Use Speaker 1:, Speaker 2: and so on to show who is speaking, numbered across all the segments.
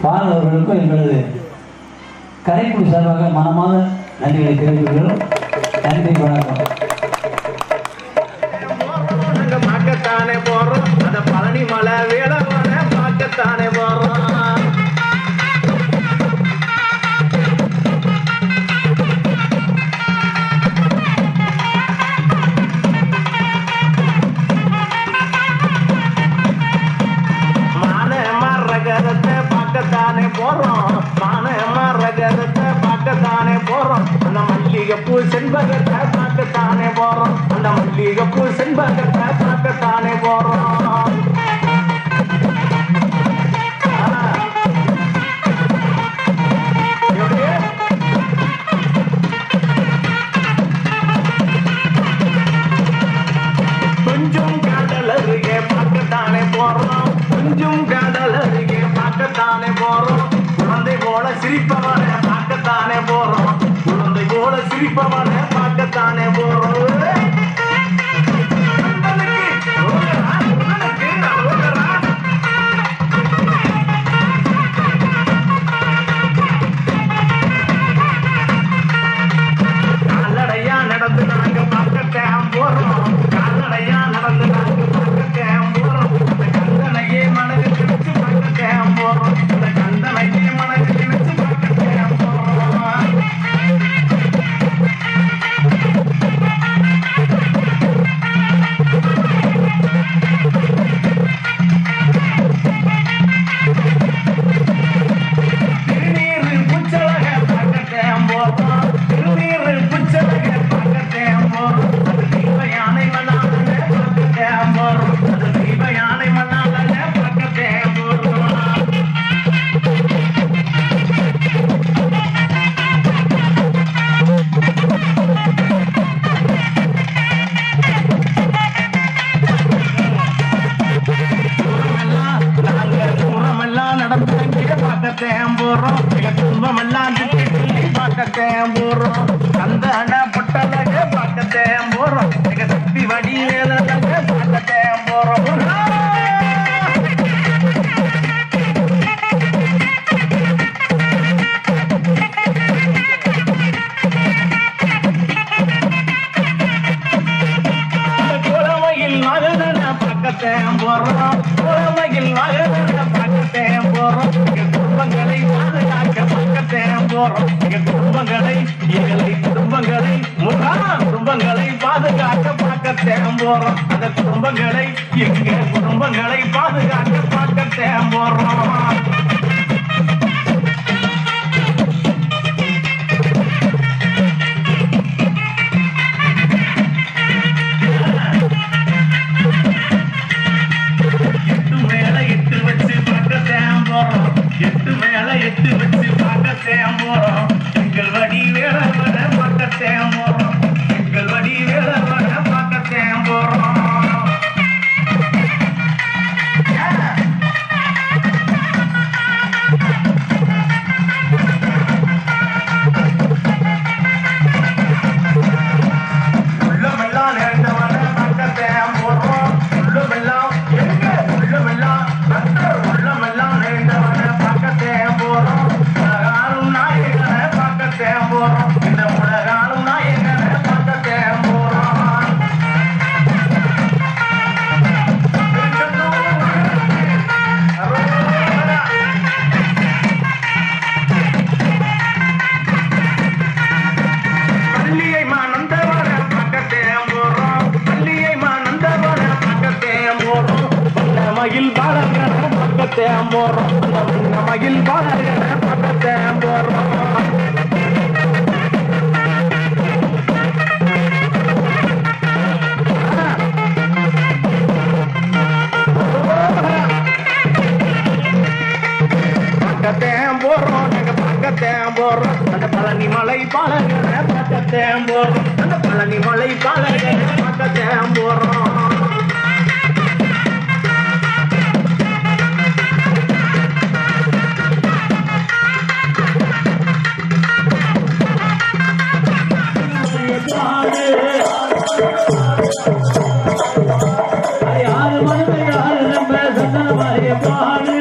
Speaker 1: பால் அவர்களுக்கும் எங்களது கரைக்குடி சார்பாக மனமான நன்றிகளை தெரிவிக்கிறோம். நன்றி, வணக்கம்.
Speaker 2: பார்க்கத்தானே போறோம், அந்த பழனி மலை வேளவன பார்க்கத்தானே போறோம். அந்த மல்லிகைப்பூ செண்பகத்தை பார்க்கத்தானே போறோம். அந்த மல்லிகைப்பூ செண்பகத்தை பார்க்கத்தானே போறோம். கொஞ்சம் கடல் அருகே பார்க்கத்தானே போறோம். கொஞ்சம் கடல் அருகே பார்க்கத்தானே போறோம். குழந்தை போல சிரிப்பவனை பார்க்கத்தானே போறோம். குழந்தை போல சிரிப்பவனை பார்க்கத்தானே போறோம். கால்நடையா நடந்து நாங்க பார்க்கத்தான் போறோம். கால்நடையா நடந்து நாங்க பார்க்கத்தான் போறோம். அந்த கந்தனையே மனதில் வச்சு பார்க்கத்தான் போறோம். அந்த கந்தனையே மனதில் வச்சு பார்க்கத்தான் போறோம். திருநீரு புச்சலக பார்க்கத்தான் போறோம். திருநீரு புச்சலக பார்க்கத்தான் போறோம். அது தெய்வ யானை மண்ணால பார்க்கத்தான் போறோம். அது தெய்வ யானை மண்ணால பார்க்கத்தான் போறோம். தூரமெல்லாம் நடந்து பார்க்கத்தான் போறோம். துன்பமெல்லாம் பார்க்கத்தான் போறோம். அந்த பட்டலக பார்க்கத்தான் போறோம். சக்தி வடி பார்க்கத்தான் போறோம். குளமையில் மகன பார்க்கத்தான் போறோம். குளமையில் மகன பார்க்கத்தான் போறோம். குடும்பங்களை பாதுகாக்க பார்க்கத்தான் போறோம். குடும்பங்களை எங்களை குடும்பங்களை குடும்பங்களை பாதுகாக்க பார்க்கத்தான் போறோம். அந்த குடும்பங்களை எங்க குடும்பங்களை பாதுகாக்க பார்க்கத்தான் போறோம். எட்டு மேல எட்டு வச்சு பார்க்கத்தான் போறோம். எங்கள் வடி வேளவன பார்க்கத்தான் போறோம். எங்கள் வடி வேளவன பார்க்கத்தான் போறோம். உள்ளமெல்லாம் நிறைந்தவன பார்க்கத்தான் போறோம். உள்ளமெல்லாம் எங்க உள்ளமெல்லாம் அந்த உள்ளமெல்லாம் நிறைந்தவன பார்க்கத்தான் போறோம். உலகாலும் நாயகனை பார்க்கத்தான் போறோம். இந்த உலகாலும் நாயகனை பார்க்கத்தான் போறோம். பள்ளியை மானந்தவன பார்க்கத்தான் போறோம். பள்ளியை மானந்தவன பார்க்கத்தான் போறோம். மயில் பாலகன பார்க்கத்தான் போறோம். மயில் பாலகன பார்க்கத்தான் போறோம். பார்க்கத்தான் போறோம். நாங்க பார்க்கத்தான் போறோம். அந்த பழனி மலை பாலகன பார்க்கத்தான் போறோம். அந்த பழனி மலை பாலகன பார்க்கத்தான் போறோம்.
Speaker 1: யாரு மனதை யாரு நம்ம சந்தன பாடு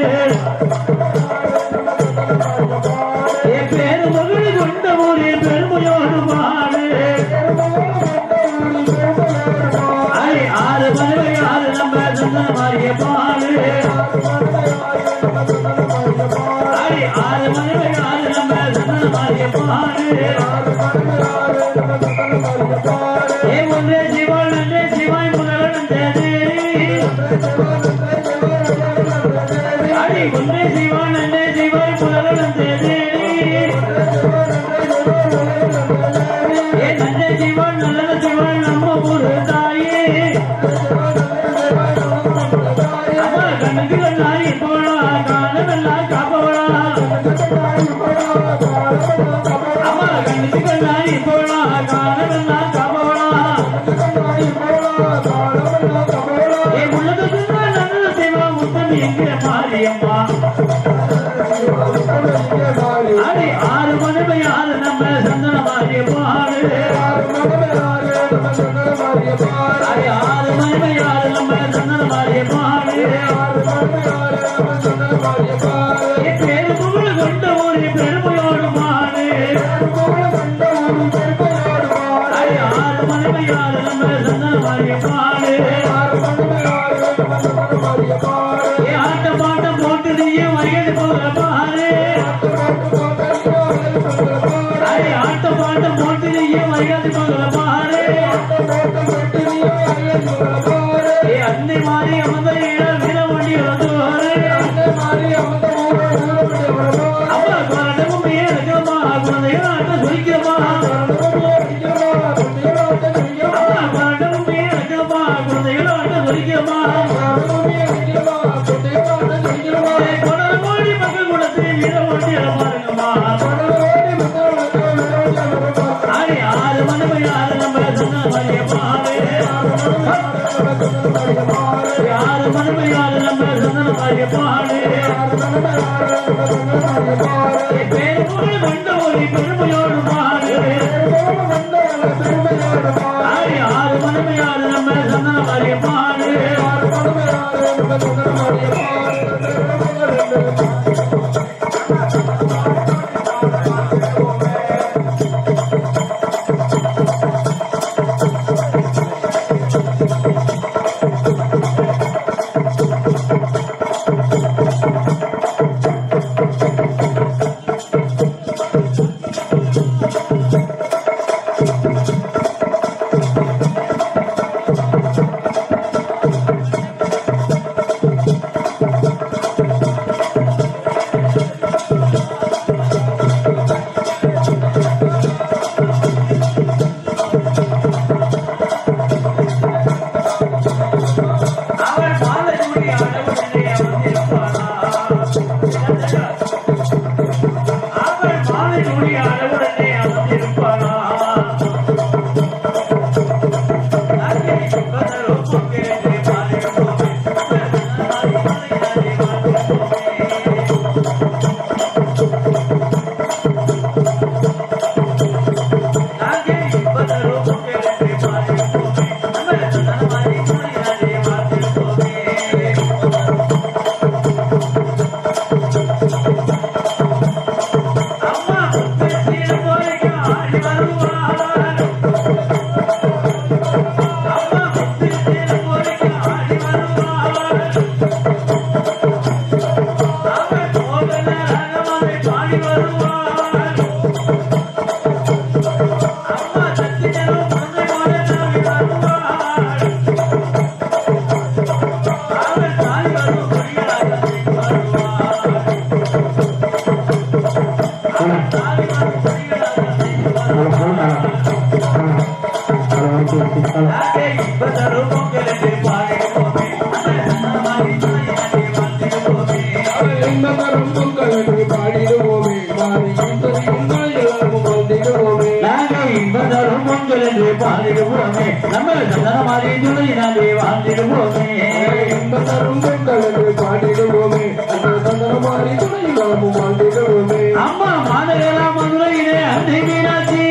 Speaker 1: அம்மா மாநகரா மதுரையிலே அன்னை மீனாட்சி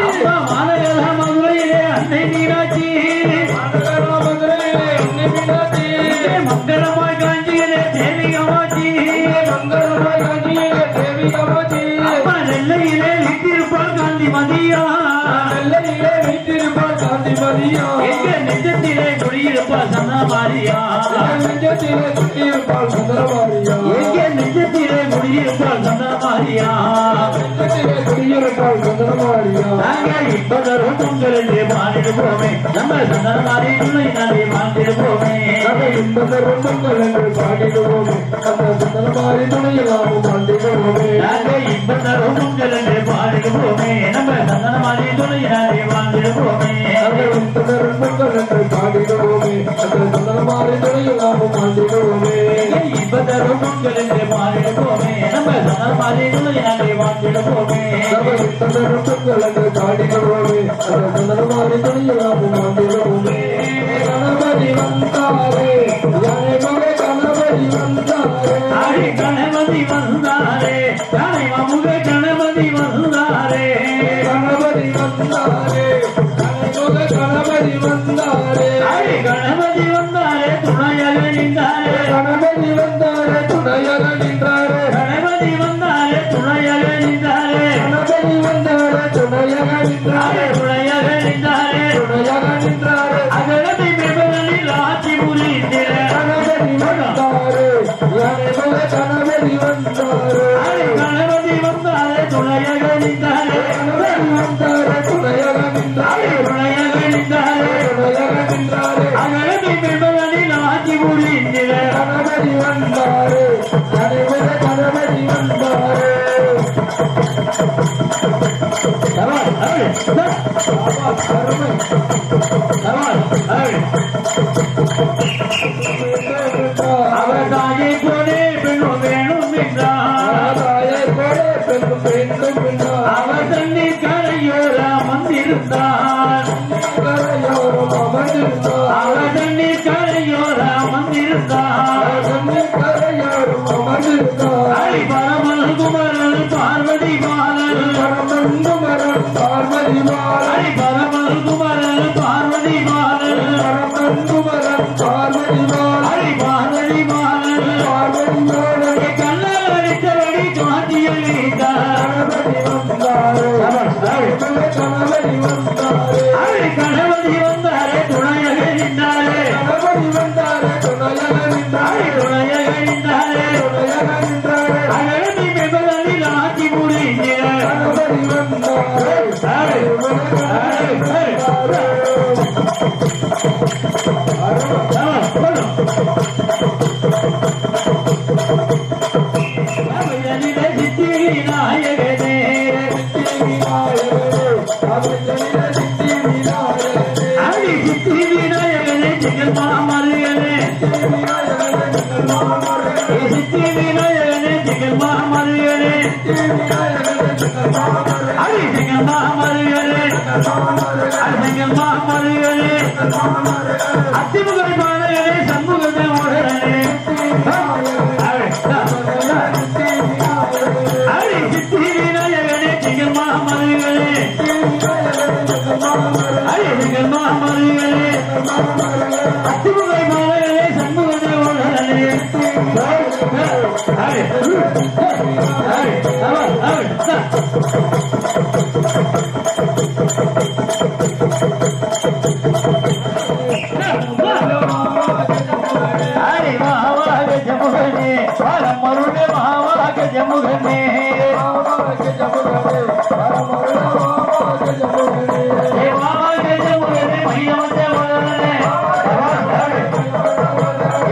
Speaker 1: அம்மா மாநகரா மதுரையிலே அன்னை மீனாட்சி மங்களமாய் காஞ்சியிலே தேவி காமாட்சி அம்மா நெல்லையிலே வீட்டிருப்பாள் காந்தி மதியா எங்க நெஞ்சத்திலே குடியிருப்பாள் சந்தனமாரியா எங்க நெஞ்சத்திலே குடியிருப்பாள் சந்தனமாரியா நாங்க இப்பதரும் பொங்கலே பாடிடுவோமே நம்ம சந்தன மாறி துணை நாளே வாழ்ந்திடுவோமே
Speaker 3: நம்ம இப்பதரும் பொங்கலே பாடிடுவோமே நம்ம சந்தன மாறி துணையிலாம வாழ்ந்திடுவோமே
Speaker 1: நாங்க இப்பதரும் பொங்கலே பாடிடுவோமே நம்ம சந்தன மாறி துணை நாளே வாழ்ந்திடுவோமே
Speaker 3: நம்ம இப்பதரும் பொங்கலே பாடிடுவோமே நம்ம சந்தன மாறி துணையிலாம வாழ்ந்திடுவோமே
Speaker 1: இப்பதரும் பொங்கலே பாடிடுவோமே நம்ம சந்தன மாறி துணை நாளே வாழ்ந்திடுவோமே
Speaker 3: நம்ம இப்பதரும் பொங்கலே பாடிடுவோமே நம்ம சந்தன மாறி துணையிலாம வாழ்ந்திடுவோமே கணபதி வந்தாரே யானை மகே கணபதி வந்தாரே
Speaker 1: ஆடி கணபதி வந்தாரே யானை மமுக கணபதி வந்தாரே
Speaker 3: கணபதி வந்தாரே யானை மகே கணபதி வந்தாரே
Speaker 1: ஆடி கணபதி வந்தாரே துணையாக நின்றாரே
Speaker 3: கணபதி வந்தாரே துணையாக நின்றாரே
Speaker 1: கணபதி வந்தாரே துணையாக நின்றாரே
Speaker 3: கணபதி வந்தாரே துணையாக நின்றாரே
Speaker 1: துணையாக நின்றாரே
Speaker 3: துணையாக நின்றாரே
Speaker 1: அகலத்தை பெருமகளில் ஆட்சி புரிந்திட
Speaker 3: கணபதி வந்தாரே யானை மகே கணபதி வந்தாரே
Speaker 1: ஆடி கணபதி வந்தாரே துணையாக நின்றாரே
Speaker 3: கணபதி வந்தாரே துணையாக நின்றாரே
Speaker 1: துணையாக நின்றாரே
Speaker 3: துணையாக நின்றாரே
Speaker 1: அகலத்தை பெருமகளில் ஆட்சி புரிந்திட
Speaker 3: கணபதி வந்தாரே யானை மகே கணபதி வந்தாரே
Speaker 1: சவால் அருள்
Speaker 3: ஆமா கருமை
Speaker 1: சவால் அருள் அவர் தாயை போலே பெண்ணும் வேணும் என்றார் அவர் தண்ணீர் கரையோர அமர்ந்திருந்தார் அவர் தண்ணீர் கரையோர அமர்ந்திருந்தார் அடி பரமல் குமரன் பார்வதி பாலன் அடி பரமல் குமரன் பார்வதி பாலன் அடி பார்வதி பாலன் கண்ணல் அடித்தபடி காட்டியில் வைத்தார் அடி கணபதி வந்தாரே துணையாக நின்றாரே அடி துணையாக நின்றாரே அகழத்தை பெருமகளில் ஆட்சி புரிந்திட நாயகனே அடி சித்தி விநாயகனே திகழ் மாமருகனே சித்தி விநாயகனே திகழ் மாமருகனே அடி திகழ் மாமருகனே திகழ் மாமருகனே அத்திமுகை மாணவனே சண்முகத்தை உடனே அடி சித்தி விநாயகனே திகழ் மாமருகனே அடி திகழ் மாமருகனே அத்திமுகை மாணவனே சண்முகத்தை உடனே அடி மாவாக ஜமுகனே மருளே மாவாக ஜமுகனே மாவாக ஜமுகனே மையவந்த வளரனே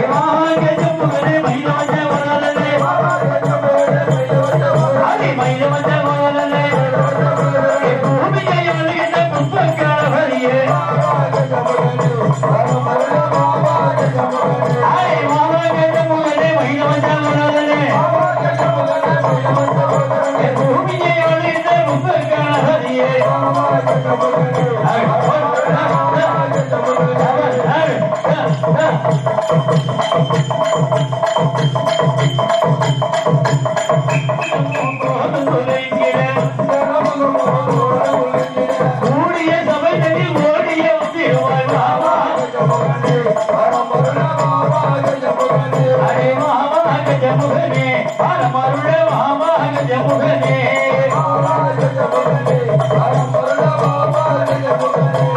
Speaker 1: மாவாக ஜமுகனே மையவந்த வளரனே அடி மையவந்த வளரனே பூமியை அழுகின்ற புஷ்பக்காரவரியே அடி மாவாக ஜமுகனே மையவந்த வளரனே பூமியை அழுகின்ற புஷ்பக்காரவரியே கூடிய சபைகளில் ஓடிய திருவாய் மாமா அரே மாமாக ஜமுகனே பரமருள மாமாக ஜமுகனே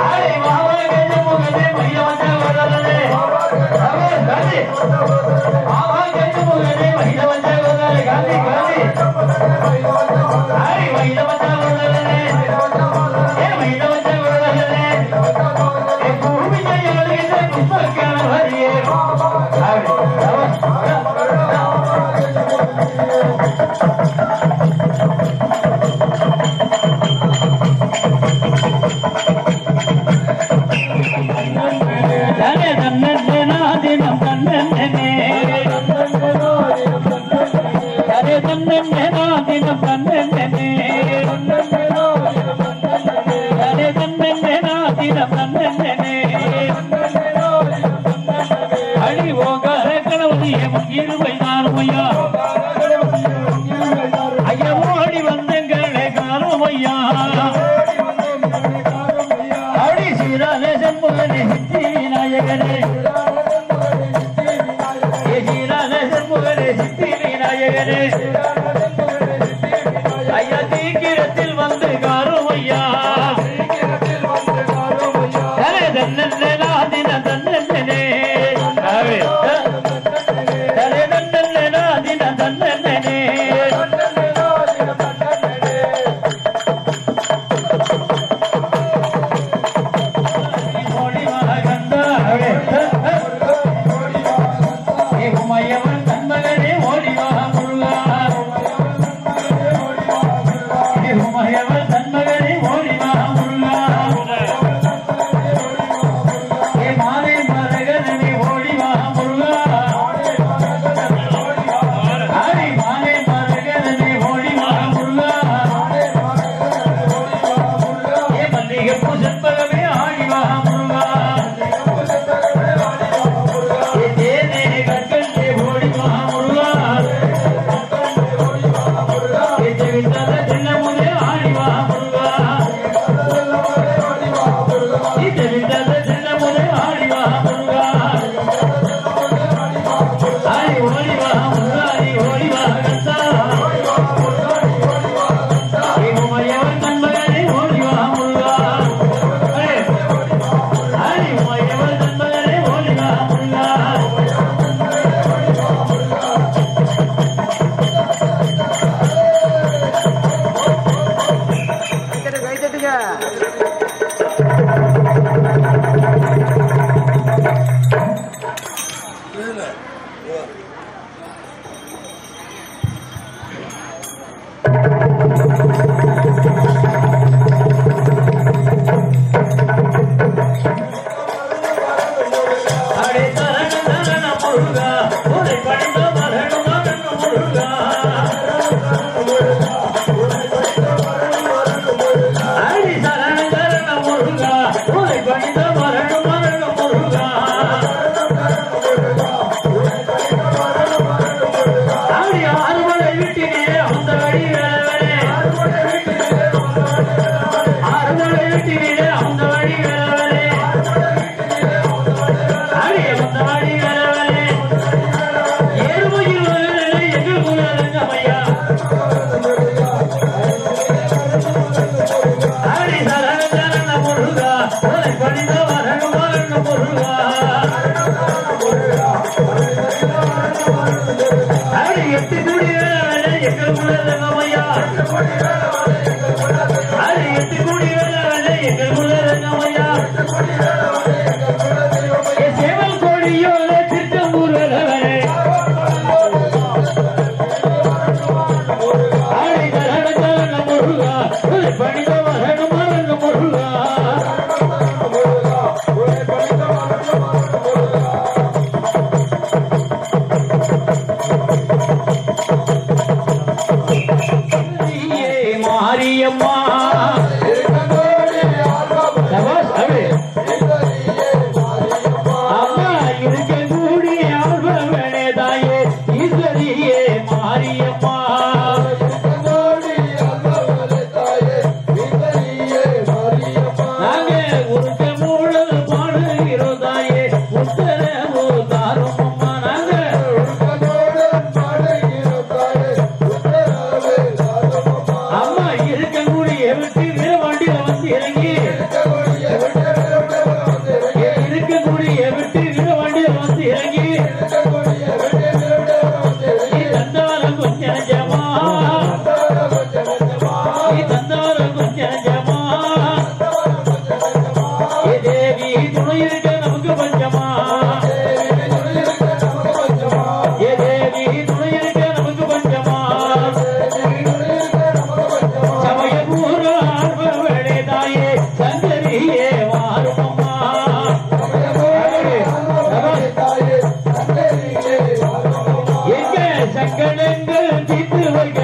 Speaker 1: அரே மாமாக ஜமுகனே மையவந்த வளரனே மாமாக ஜமுகனே மையவந்த வளரனே காந்தி காந்தி அரே மையவந்த வளரனே ஏ மையவந்த தன்னே நான் தினம் தன்னே தனே தன்னே நான் தினம் தன்னே அடி ஓங்கார கணவதிய இருவை நானுமையா ஐயா ஓடி வந்தங்களே காணுமையா அடி சீரானே செம்புகனே சித்தி விநாயகனே சீரானே செம்புகனே சித்தி விநாயகனே ஐயா தீக்கிரத்தில் வந்து காணுமையா தனே தன்னே நான் தினம் தன்னே
Speaker 3: சங்கடங்கள் தீர்த்து வைக்க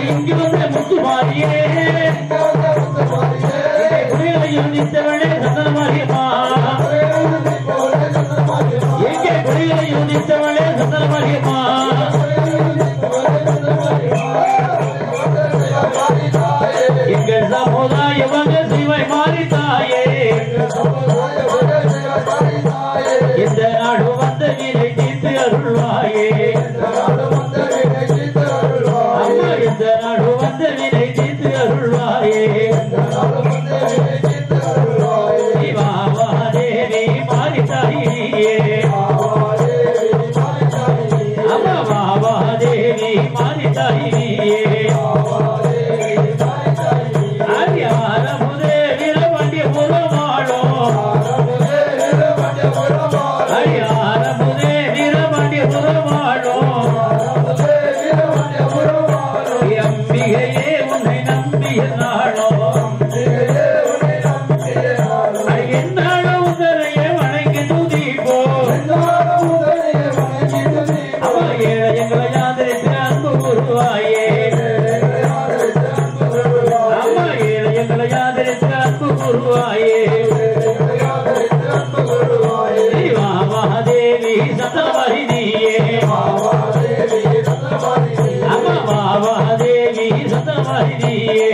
Speaker 1: இங்கு வந்த முத்து மாறியே குடிகளையும் நித்தவளே சந்தன மாரியம்மா எங்கே குடிகளையும் நித்தவளே சந்தன மாரியம்மா எங்கள் சமுதாயவங்க சிவை மாறித்தாயே இந்த நாடு வந்த நிலை தீர்த்து அருள்வாயே அம்மா இந்த நாடு வந்த நிலை தீர்த்து அருள்வாயே சிவாவா தேவி மாறித்தாயே அம்மா பாபா தேவி மாறித்தாயே அரியாரமுதே வீரபாண்டிய புறமாளோ அரியாரமுதே வீரபாண்டிய புறமாளோ அம்பிகையே உன்னை நம்பிய நாளோ என்னாளோ உதரையே வணங்கி துதிப்போ அவ ஏழை எங்களை யாதிரித்து அன்பு குருவாயே அம்மா ஏழை எங்களை யாதிரித்து அன்பு குருவாயே தேவி சத்தமரிதியே அம்மா பாபா தேவி சத்தமரிதியே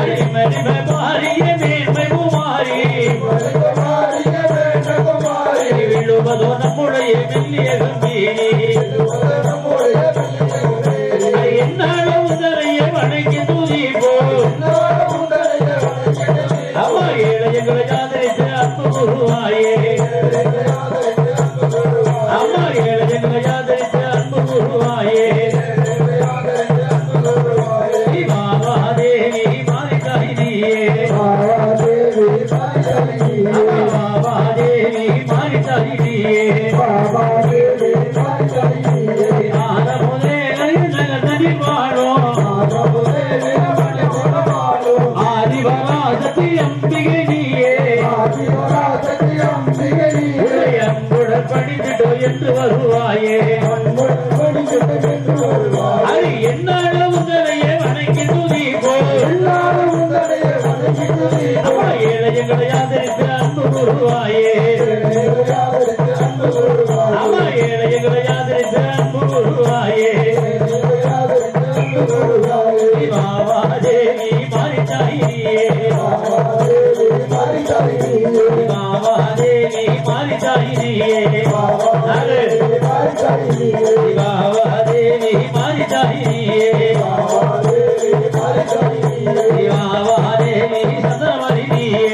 Speaker 1: அடிமடிமை மாறியே மேன்மை குமாரி விழுவதோ நம்முடைய மெல்லிய கம்பீரி என்னாலும் உதரையை வணங்கி துதிப்போ அம்மா ஏழைகளை ஆதரித்து அன்பு குருவாயே அம்மா ஏழைகளை ஆதரித்து அன்பு குருவாயே பாபா தேவி மாறித்தாயினியே பாபா தேவி மாறித்தாயினியே ஆரமுதே நகர்ந்தடி வாழோ ஆதிவராசக்தி அம்பிகை நீயே அன்புடன் படித்துட்டோ என்று வருவாயே அது என்னால உதரையே வணங்கி துதிப்போ அம்மா ஏழைகளை ஆதரித்து அன்பு குருவாயே அம்மா ஏழைகளை ஆதரித்து அன்பு குருவாயே பாபா தேவி மாறித்தாயினியே பாபா தேவி மாறித்தாயினியே பாபா தேவி மாறித்தாயினியே பாபா தேவி சந்தமரிதியே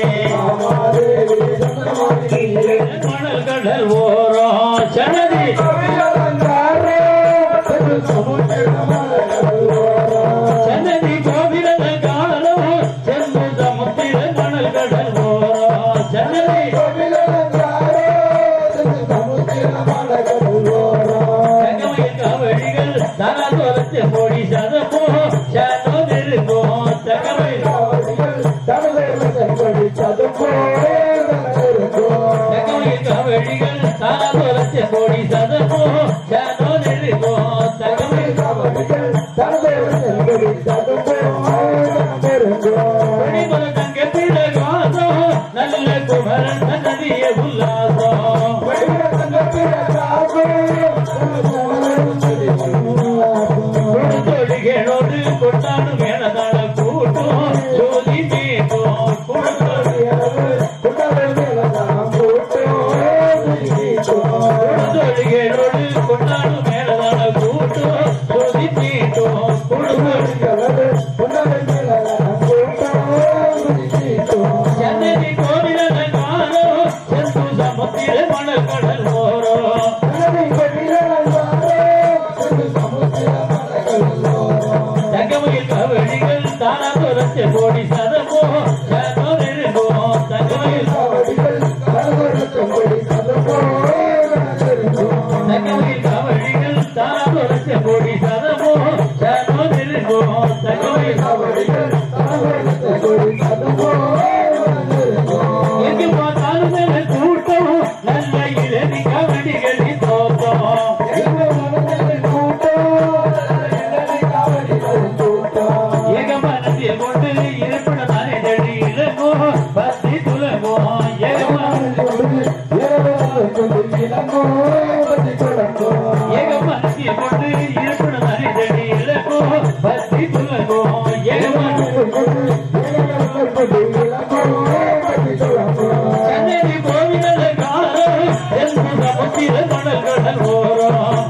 Speaker 1: மணல் கடல் ஓரோ சனதி சன்னதி கோவில காணலோ சென்று சமுத்திர மணல் கடல் ஓரோ சன்னதி கவடிகள் தானா தோலத்து மோடி சதப்போ சானோ நெருங்கோ தகவை கவடிகள் தானா தோலத்து மோடி சதப்போ சானோ நெருங்கோ தகவை தங்க பிறகாதோ நல்ல குமரன் நதிய உல்லாசோ தொழிகளோடு கொண்டாடு மேலதான கூட்டம் ஜோதி மீட்டோ தொழிகளோடு கொண்டாடு மேலதான கூட்டம் ஜோதி மீட்டோ சன்னதி கோவில காணோ சென்று சமுத்திர மணல் கடல் ஓரோ தங்கமயில் கவடிகள் தானா துரத்து கோடி சதமோ சானோ நெருங்கோ தங்கமயில் கவடிகள் தானா துரத்து கோடி சதமோ சானோ நெருங்கோ தங்கமயில் எங்கு பார்த்தாலும் கூட்டம் நல்ல இளநி கவடிகளின் தோட்டம் கொண்டு இருப்பது தனிதடி இலக்கோ பத்தி புலகோ சென்னை கோவில காரோ சமுத்திர மணல் கடல் ஓரம்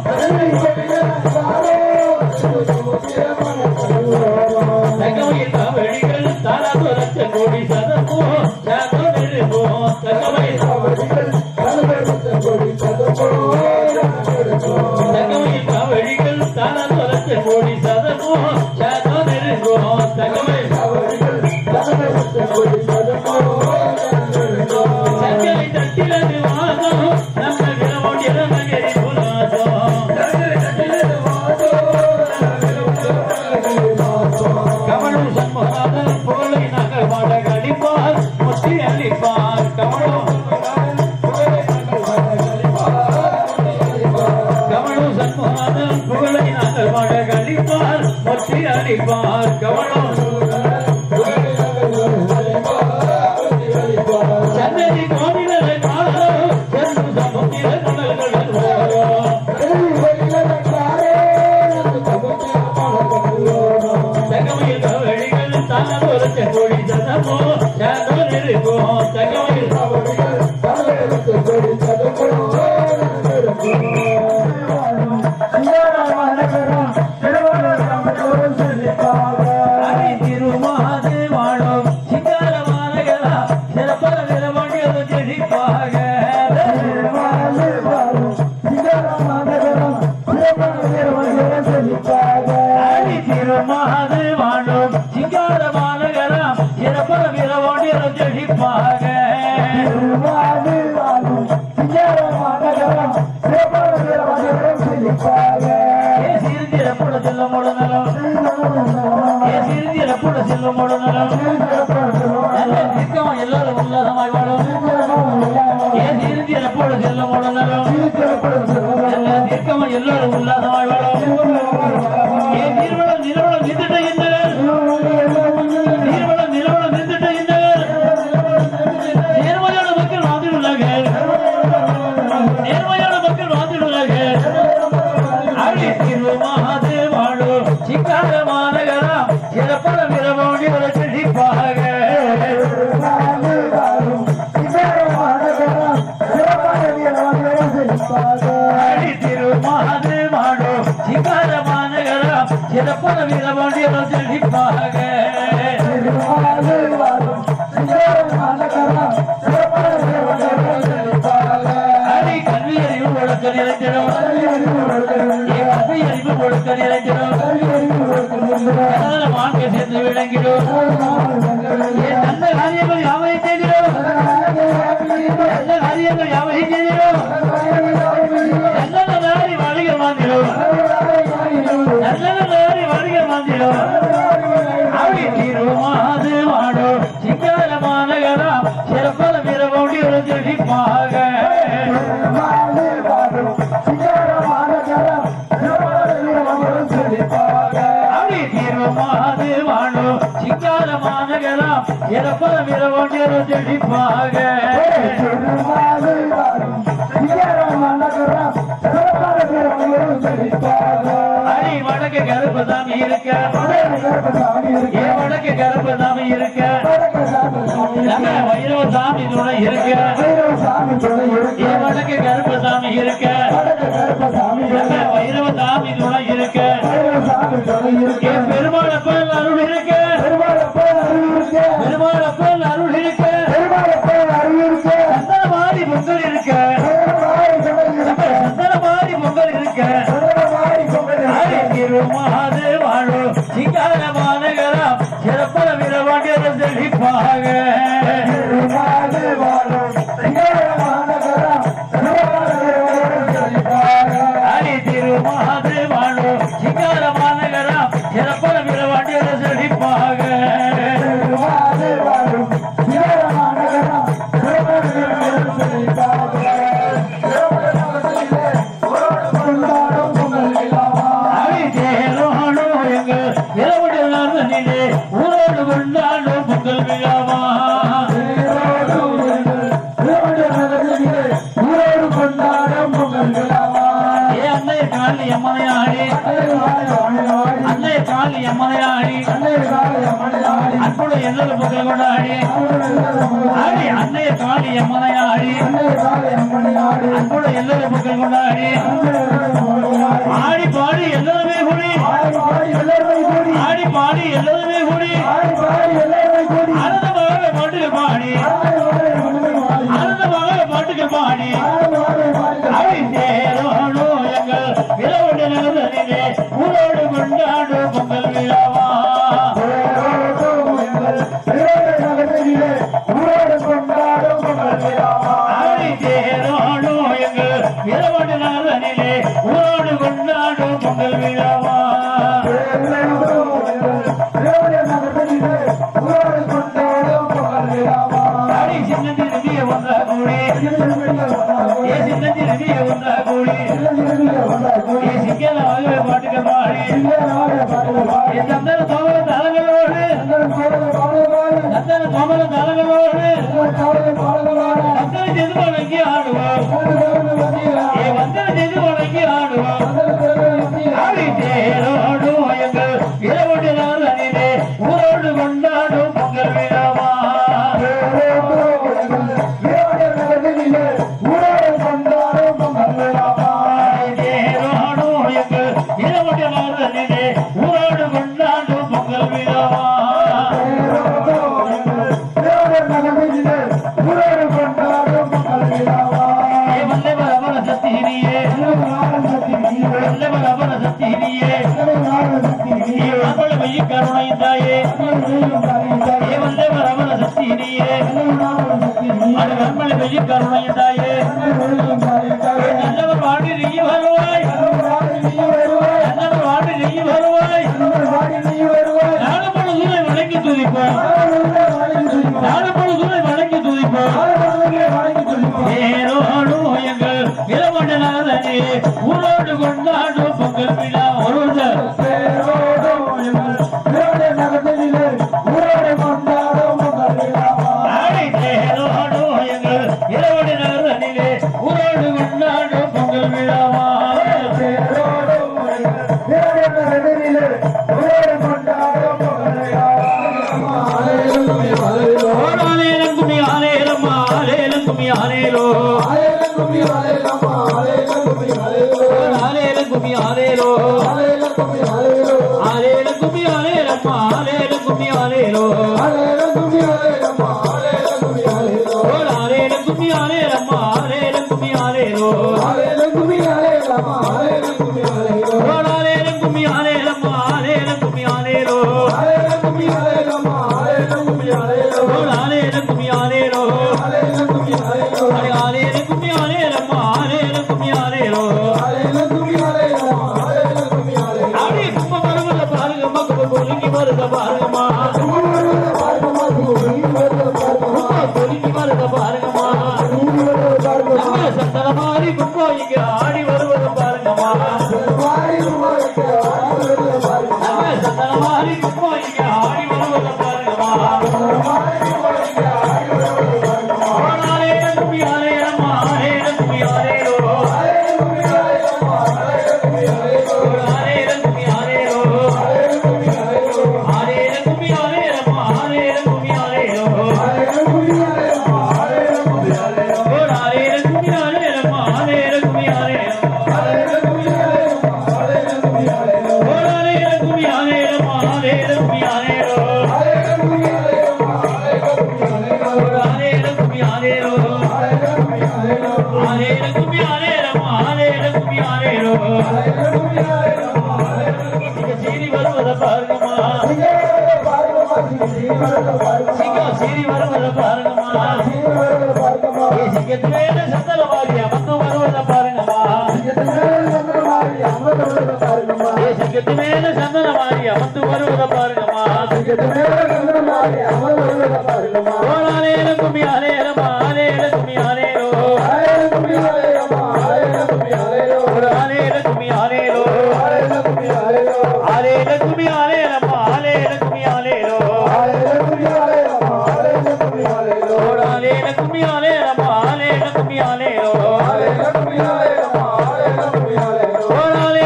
Speaker 1: தகவையில் காவடிகள் தாராதுரத்த கோடி சதப்போ சாதோ நெருப்போ தகவையில் காவடிகள் தாராதுரத்த கோடி சதப்போ சாதோ நெருப்போ தகவையில் சங்கரை தட்டிலது வாதம் நம்ம விரவோடிய நகரி புலாதம் கமலும் சண்முகாதன் புகழை நகர் மாடக அளிப்பார் முத்தி அளிப்பார் கமலும் சண்முகாதன் புகழை நகர் மாடக அளிப்பார் முத்தி அளிப்பார் கமலும் சென்னை கோவிலை காரோ சென்று சமுத்திர கடல்கள் தகவையில் கவடிகள் தானோரத்தை கோடி சதமோ சாதோ நெருப்போ தகவையில் திருமாது வாழும் சிங்காரமானகளா சிறப்பல விரமணியது செழிப்பாக திருமாது வாழும் சிங்காரமானகரம் சிறப்பல விரமணியது செழிப்பாக சிறுந்திரப்புட செல்லும் உடனலம் சிறுந்திரப்புட செல்லும் உடனலம் நிற்கவும் எல்லாரும் உல்லாசமாய் வாழும் சிறுந்திரப்புட செல்லும் உடனலம் நிற்கவும் எல்லாரும் உல்லாசமாய் வாழும் நிறுவனம் நிறுவனம் நின்றுட்டு நிறுவனம் நிறுவனம் நின்றுட்டு நேர்மையான மக்கள் வாழ்ந்துள்ளார்கள் நேர்மையான மக்கள் வாழ்ந்துள்ளார்கள் அழி திருமாது வாழும் சிங்காரமானகரம் சிறப்பல விரமோடி ஒரு செழிப்பாக அழி திருமாது வாழும் சிங்காரமானகரம் சிறப்பல விரமோடி ஒரு செழிப்பாக அழி கல்வி அறிவு ஒழுக்க நிறைந்திடும் கல்வி அறிவு ஒழுக்க நிறைந்திடும் வாழ்க்கை சேர்ந்து விளங்கிடும் நல்ல காரியங்கள் யாவையும் செய்திடும் நல்ல காரியங்கள் யாவையும் செய்திடும் நல்ல நாடி வழிகள் மாந்திடும் நல்ல நாடி வழிகள் மாந்திடும் அவை திருமாது வாடும் சிங்காரமானகரம் சிறப்பல விரவோடி ஒரு செழிப்பாக அவை திருமாது வாடும் சிங்காரமானகரம் சிறப்பல விரவோடி ஒரு செழிப்பாக அடி வடக்கு கருப்பசாமி இருக்க வடக்கு கருப்பசாமி இருக்க நம்ம வைரவ சாமி துணை இருக்க வடக்கு கருப்பசாமி இருக்க நம்ம வைரவ சாமி துணை இருக்க பெருமாளப்பன் அருள் இருக்க பெருமாளப்பன் அருள் இருக்க சந்தனமாரி பொங்கல் இருக்க சந்தனமாரி பொங்கல் இருக்க திருமாது வாழும் சிங்காரமானகரம் சிறப்பல விரவாண்டிய செழிப்பாக அடி திருமாது வாழும் சிங்காரமானகரம் சிறப்பல விரவாண்டிய செழிப்பாக அடி தேரோடு எம்மனையாடி அன்னை காளி எம்மனையாடி அன்புடைய எல்லோரும் புகழ் கொண்டாடி ஆடி அன்னை காளி எம்மனையாடி அன்புடைய எல்லோரும் புகழ் கொண்டாடி ஆடி பாடி எல்லோருமே கூடி ஆடி பாடி எல்லோருமே கூடி ஆனந்தமாக பாட்டுக்கு பாடி ஆனந்தமாக பாட்டுக்கு பாடி அவை தேரோடு எங்கள் விழாவுடைய நகரிலே ஊரோடு கொண்டாடு பொங்கல் விழாவா அவை தேரோடு எங்கள் விழாவுடைய நகரிலே ஊரோடு கொண்டாடு பொங்கல் விழாவா பாட்டுக்கு பாடி சந்தன சோமல தாளங்களோடு சந்தன சோமல தாளங்களோடு வந்தன செய்து வணங்கி ஆடுவோம் வந்தன செய்து வணங்கி ஆடுவோம் ஆடி தேரோடு எங்கள் இரவுடைய நாளிலே ஊரோடு கொண்டாடும் பொங்கல் விழாவா கருணைந்தாயே வந்தவரவர சக்தியே அது கண்மலை வெள்ளி கருணைந்தாயே நல்லவர் வாடி நீ வருவாய் நல்லவர் வாடி நீ வருவாய் நாடுபடு சூழலை வணங்கி துதிப்போம் நாடுபடு சூழலை வணங்கி துதிப்போம் ஏரோடு எங்கள் விலமண்டலே ஊரோடு கொண்டாடும் பொங்கல் விழா ஒருவர் ஆடி வருவது பாருங்கம்மா சத்தனமாரி குப்போயிங்க ஆடி வருவது பாருங்கம்மா ஆலே கும்மி ஆலே அம்மா ஆலே கும்மி ஆலே ரோ ஆலே கும்மி ஆலே அம்மா ஆலே கும்மி ஆலே ரோ ஆலே கும்மி ஆலே ரோ ஆலே கும்மி ஆலே அம்மா ஆலே கும்மி ஆலே ரோ ஆலே கும்மி ஆலே அம்மா ஆலே கும்மி ஆலே ரோ ஆலே கும்மி ஆலே அம்மா ஆலே கும்மி ஆலே ரோ ஆலே கும்மி ஆலே அம்மா ஆலே கும்மி ஆலே ரோ ஆலே கும்மி ஆலே அம்மா ஆலே கும்மி ஆலே ரோ ஆலே கும்மி ஆலே அம்மா ஆலே கும்மி ஆலே ரோ ஆலே கும்மி ஆலே ரோ ஆலே கும்மி ஆலே ரோ ஆலே கும்மி ஆலே அம்மா ஆலே கும்மி ஆலே ரோ ஆலே கும்மி ஆலே அம்மா ஆலே நீங்க சீரி வருவத பாருங்கம்மா சீரி வருவத பாருங்கம்மா சிங்கத்திலே சந்தன வாரியா வந்து வருவத பாருங்கம்மா சிங்கத்திலே சந்தன வாரியா வந்து வருவத பாருங்கம்மா ஓடாலே கும்மி ஆலே அம்மா ஆலே கும்மி ஆலே ரோ ஆலே கும்மி ஆலே அம்மா ஆலே கும்மி ஆலே ரோ ஆலே கும்மி ஆலே ரோ ஆலே கும்மி ஆலே ரோ ஆலே கும்மி ஆலே அம்மா ஆலே கும்மி ஆலே ரோ ஆலே கும்மி ஆலே அம்மா ஆலே கும்மி ஆலே ரோ ஆலே கும்மி ஆலே அம்மா ஆலே கும்மி ஆலே ரோ ஆலே கும்மி ஆலே அம்மா ஆலே கும்மி ஆலே ரோ ஆலே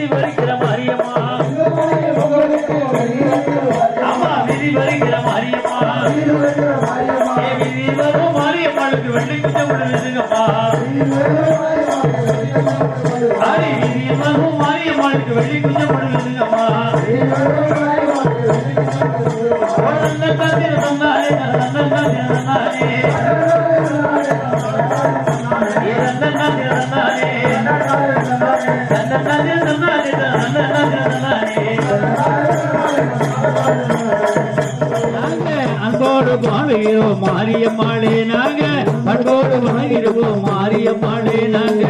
Speaker 1: பறிக்கிற மாரியம்மா அம்மா விதி பறிக்கிற மாரியம்மா விதி வரும் மாரியம்மாளுக்கு வெள்ளி குஞ்ச விடுதுங்கப்பா அடி விதி வரும் மாரியம்மாளுக்கு வெள்ளி குஞ்ச விடுதுங்கம்மா அன்போடு வாழ்கிறோம் மாரியம்மாளே நாங்க அன்போடு வாழ்கிறோம் மாரியம்மாளே நாங்க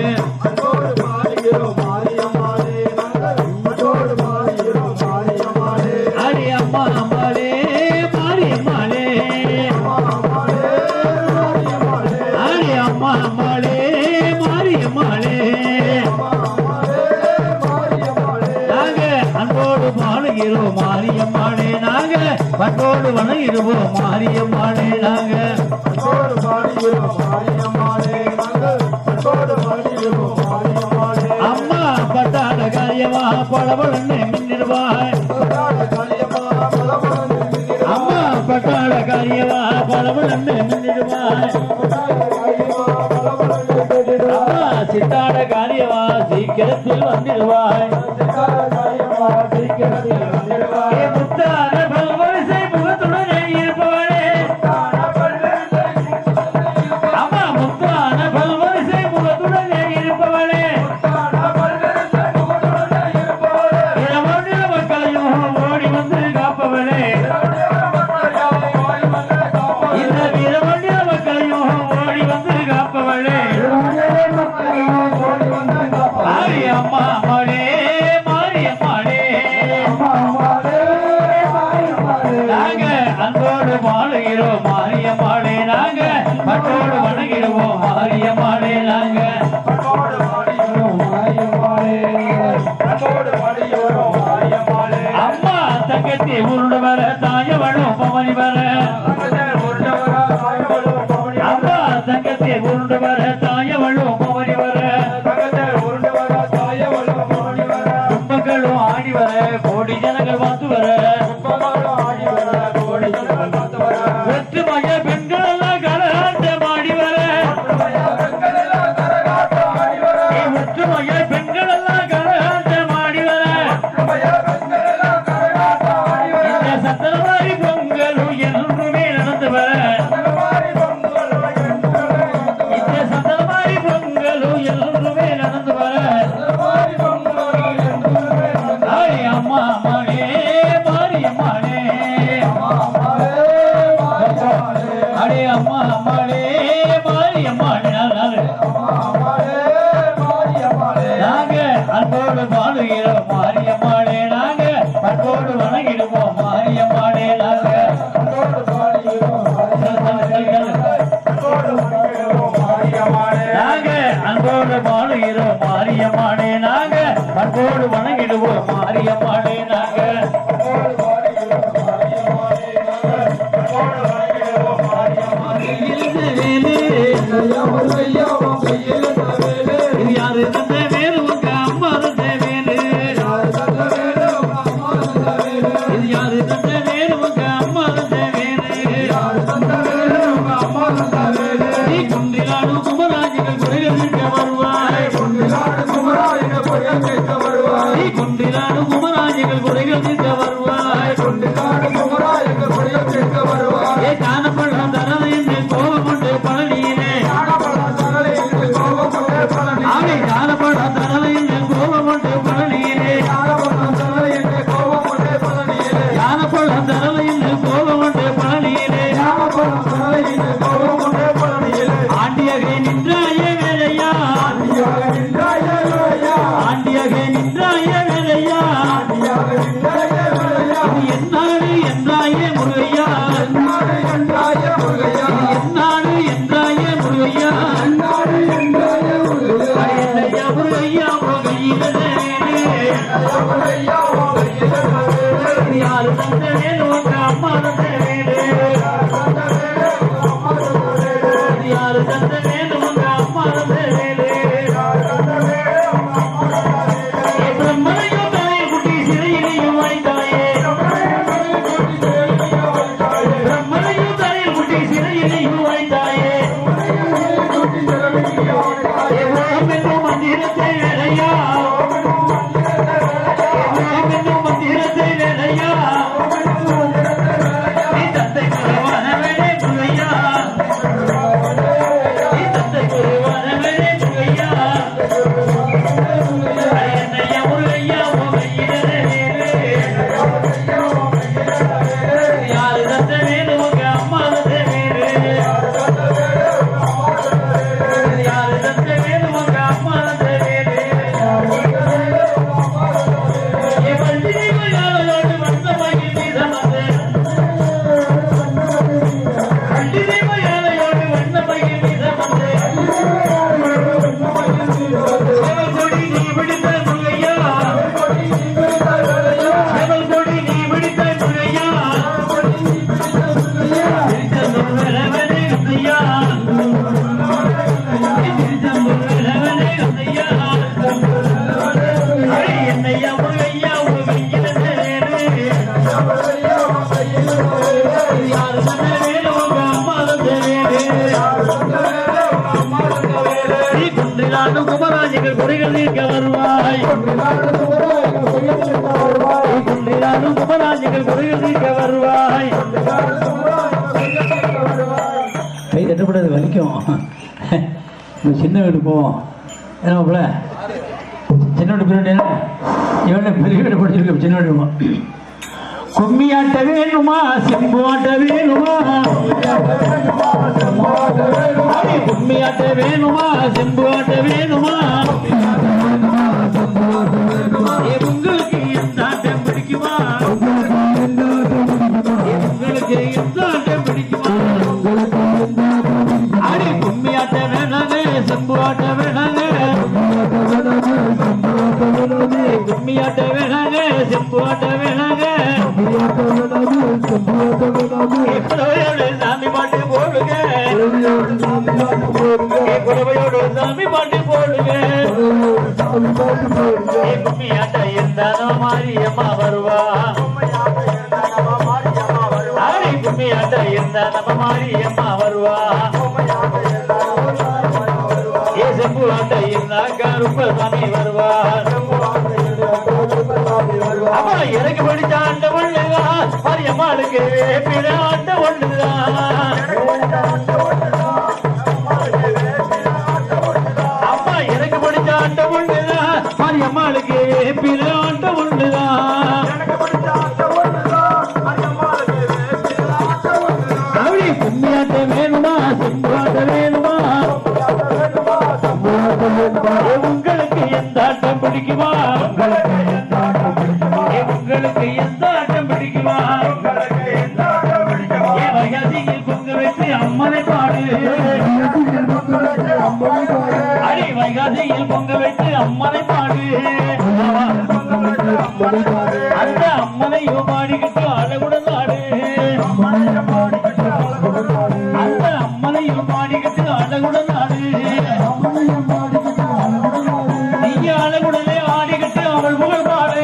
Speaker 1: அடி அம்மா அம்மாளே மாரியம்மாளே அடி அம்மா அம்மாளே மாரியம்மாளே நாங்க அன்போடு வாழ்கிறோம் மாரியம்மாளே நாங்க பட்டோடு வணங்கிடுவோம் மாரியம்மாளே நாங்க அம்மா பட்டாட காரியமா பளபளன்னு மின்னிடுவாய் அம்மா பட்டாட காரியமா பளபளன்னு மின்னிடுவாய் அம்மா சித்தாட காரியமா சீக்கிரத்தில் வந்திடுவாய் முத்தான பல்வரிசை முகத்துடனே இருப்பவளே அம்மா முத்தான பல்வரிசை முகத்துடனே இருப்பவளே இரவொன்றில் மக்களையும் ஓடி வந்து காப்பவளே இந்த இரவொன்றில் மக்களையும் ஓடி வந்து காப்பவளே அம்மா அம்மாளே மாரியம்மாளே நாங்க அன்போடு வாழுகிறோம் மாரியம்மாளே நாங்க பட்டோடு வணங்கிடுவோம் மாரியம்மாளே நாங்க அம்மா தங்கத்தி உருண்டு வர தாயவளும் பவனி வர அம்மா தங்கத்தி உருண்டு வர தாயவளும் பவனி வர கும்பங்களும் ஆடி வர கோடி ஜனங்கள் பார்த்து வர ஒற்றுமைய பெண்கள் எல்லாம் கரகாட்டம் ஆடி வர ஒற்றுமைய பெண்கள் எல்லாம் கரகாட்டம் ஆடி வர இந்த சத்தனமாரி பொங்கலும் என்றுமே நடந்து வர இந்த சத்தனமாரி பொங்கலும் என்றுமே நடந்து வர அம்மா அம்மாளே மாரியம்மாளே அடே அம்மா அம்மாளே மாரியம்மாளே நாங்க அன்போடு வாழுகிறோம் மாரியம்மாளே நாங்க அன்போடு வணங்கிடுவோம் மாரியம்மாளே நாங்க நாங்க அன்போடு வாழுகிறோம் மாரியம்மாளே நாங்க அன்போடு வணங்கிடுவோம் மாரியம்மாளே நாங்க யாரு தந்த வேலு உங்க அம்மா தந்த வேலு இது யாரு தந்த வேலு உங்க அம்மா தந்த வேலு நீ குண்டிலாடு குமராஜிகள் குறைகள் நிற்க வருவாய் நீ குண்டிலாடு குமராஜிகள் குறைகள் நிற்க வருவாய் ஏ காணப்படும் தரது என்று கோபம் கொண்டு பழனியிலே ஆலை காணப்படும் தரது என்று கோபம் கொண்டு பழனியிலே காணப்படும் தரது என்று கோபம் கொண்டு பழனியிலே ஆண்டியகை நின்றாயே வேலையா ஆண்டியகை நின்றாயே வேலையா இது என்னாடு என்றாயே முருகையா என்னாடு என்றாயே முருகையா என்னையா முருகையா முருகையிலே யாரு தந்த வேலு உங்க அம்மா தந்த வேலு யாரு தந்த வேலு உங்க அம்மா தந்த வேலு பிரம்மனையா எங்கள் குறைகள் தீர்க்க வருவாய். கை தட்டப்படாது வலிக்கும். சின்ன வீடு போவோம். என்ன போல சின்ன வீடு பெரிய வீடு இவன பெரிய வீடு படிச்சிருக்க சின்ன வீடு. கும்மியாட்ட வேணுமா செம்பு ஆட்ட வேணுமா? கும்மியாட்ட வேணுமா செம்பு ஆட்ட வேணுமா? உங்களுக்கு எந்த ஆட்டம் பிடிக்குமா? உங்களுக்கு எந்த ஆட்டம் பிடிக்குமா? அடி கும்மியாட்ட வேணாங்க செம்பு ஆட்ட வேணாங்க. கும்மியாட்ட வேணாங்க செம்பு ஆட்ட வேணாங்க. சாமி பாட்டு போடுங்க. குறவையோடு சாமி பாட்டு போடுங்க. கும்மியாட்ட இருந்தாலும் மாரியம்மா வருவா. கும்மியாட்ட இருந்தா நம்ம மாரியம்மா வருவா. செம்பு ஆட்ட இருந்தா கருப்பசாமி வருவா. அம்மா எனக்கு படிச்ச ஆண்ட ஒண்ணுதான் மாரியம்மாளுக்கு பிற ஆண்ட ஒண்ணுதான். அம்மா எனக்கு படிச்ச ஆண்ட ஒண்ணுதான் மாரியம்மாளுக்கு பிற ஆண்ட ஒண்ணுதான். அப்படி கும்மியாட்ட வேணுமா செம்பாட்ட வேணுமா? உங்களுக்கு எந்த ஆட்டம் பிடிக்குமா? உங்களுக்கு எந்த ஆட்டம் பிடிக்குமா? வைகாசியில் பொங்க வைத்து அம்மனை பாடு. அடி வைகாசியில் பொங்க வைத்து அம்மனை பாடு. அந்த அம்மனையும் பாடிக்கிட்டு அழகுடன் ஆடு. அந்த அம்மனையும் பாடிக்கிட்டு அழகுடன் ஆடு. நீங்க அழகுடனே ஆடிக்கிட்டு அவள் புகழ் பாடு.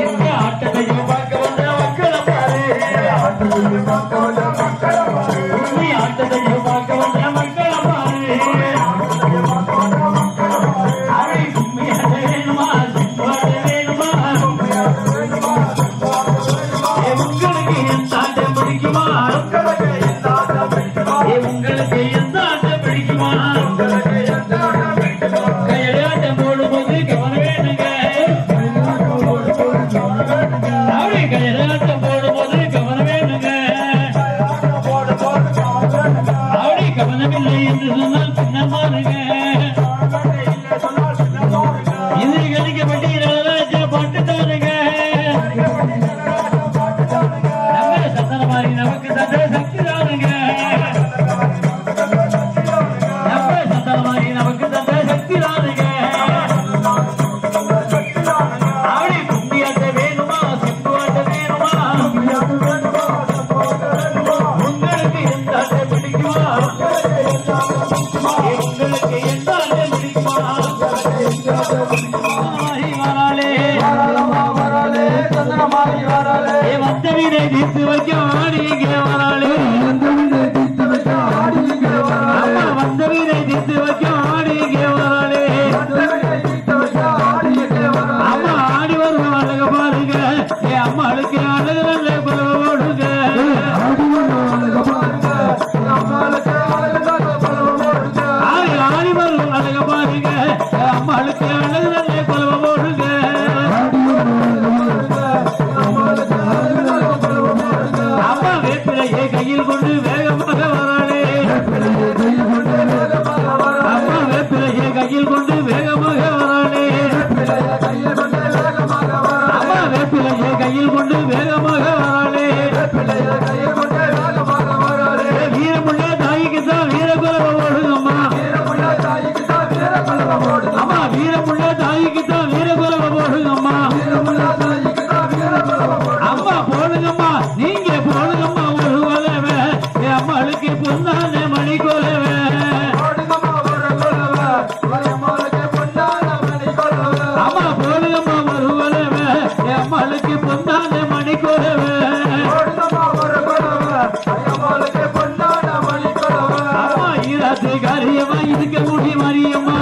Speaker 1: இந்த ஆட்டத்தையும் பார்க்க வந்த மக்களை பாரு. உண்மை ஆட்டத்தையும் பார்க்க வந்த மக்களை பாரு. அவை உண்மையாக வேணுமா செம்பாட்ட வேணுமா? உங்களுக்கு எந்த ஆட்டம் பிடிக்குமா? உங்களுக்கு எந்த ஆட்டம் பிடிக்குமா? கையாட்டம் போடும்போது கவனம் வேணுங்க. அப்படி கையாட்டம் போடும்போது கவனம் வேணுங்க. அப்படி கவனமில்லை என்று சொன்னால் பின்னம் பாருங்க. இது கணிக்கப்பட்டு ராஜா பாட்டு தாருங்க. நம்ம சந்தன மாதிரி நமக்கு சந்த சக்தி தாருங்க. நம்ம சந்தன மாதிரி நமக்கு சந்த சக்தி தாருங்க. அப்படி கும்மியாட்ட வேணுமா செம்பு ஆட்ட வேணுமா? உங்களுக்கு எந்த ஆட்டம் பிடிக்குமா? உங்களுக்கு எந்த ஆட்டம் பிடிக்குமா? வந்த வீரை தீர்த்து வைக்க ஆடி இங்கே வராளே. அம்மா வந்த வீரை தீர்த்து வைக்க ஆடி இங்கே வராளே. அம்மா ஆடி வருவோம் அழக பாருங்க. அம்மாளுக்கு அழகு நல்ல குரல் ஓடுங்க. ஆடி வருவோம் அழக பாருங்க. அம்மாளுக்கு அழகு நல்ல குரல் ஓடுங்க. அம்மா வேப்பிலையை கையில் கொண்டு வேகமாக வராளே. அம்மா வேப்பிலையை கையில் கொண்டு வேகமாக வராளே. அம்மா வேப்பிலையை கையில் கொண்டு வேகமாக வராளே. வீரமுள்ள தாய்க்கு தான் வீரகுலவ ஓடுங்கம்மா. அம்மா வீரமுள்ள தாய்க்கு தான் வீரகுலவ ஓடுங்கம்மா. அம்மா போடுங்கம்மா நீங்க போடுங்கம்மா ஒரு கொலவை. அம்மாளுக்கு பொன்னான மணி கொலவை. அம்மா போடுங்கம்மா ஒரு கொலவை. அம்மாளுக்கு பொன்னான மணி கொலவை. அம்மா ஈராத்து காரியமா இருக்க முடி மாரியம்மா.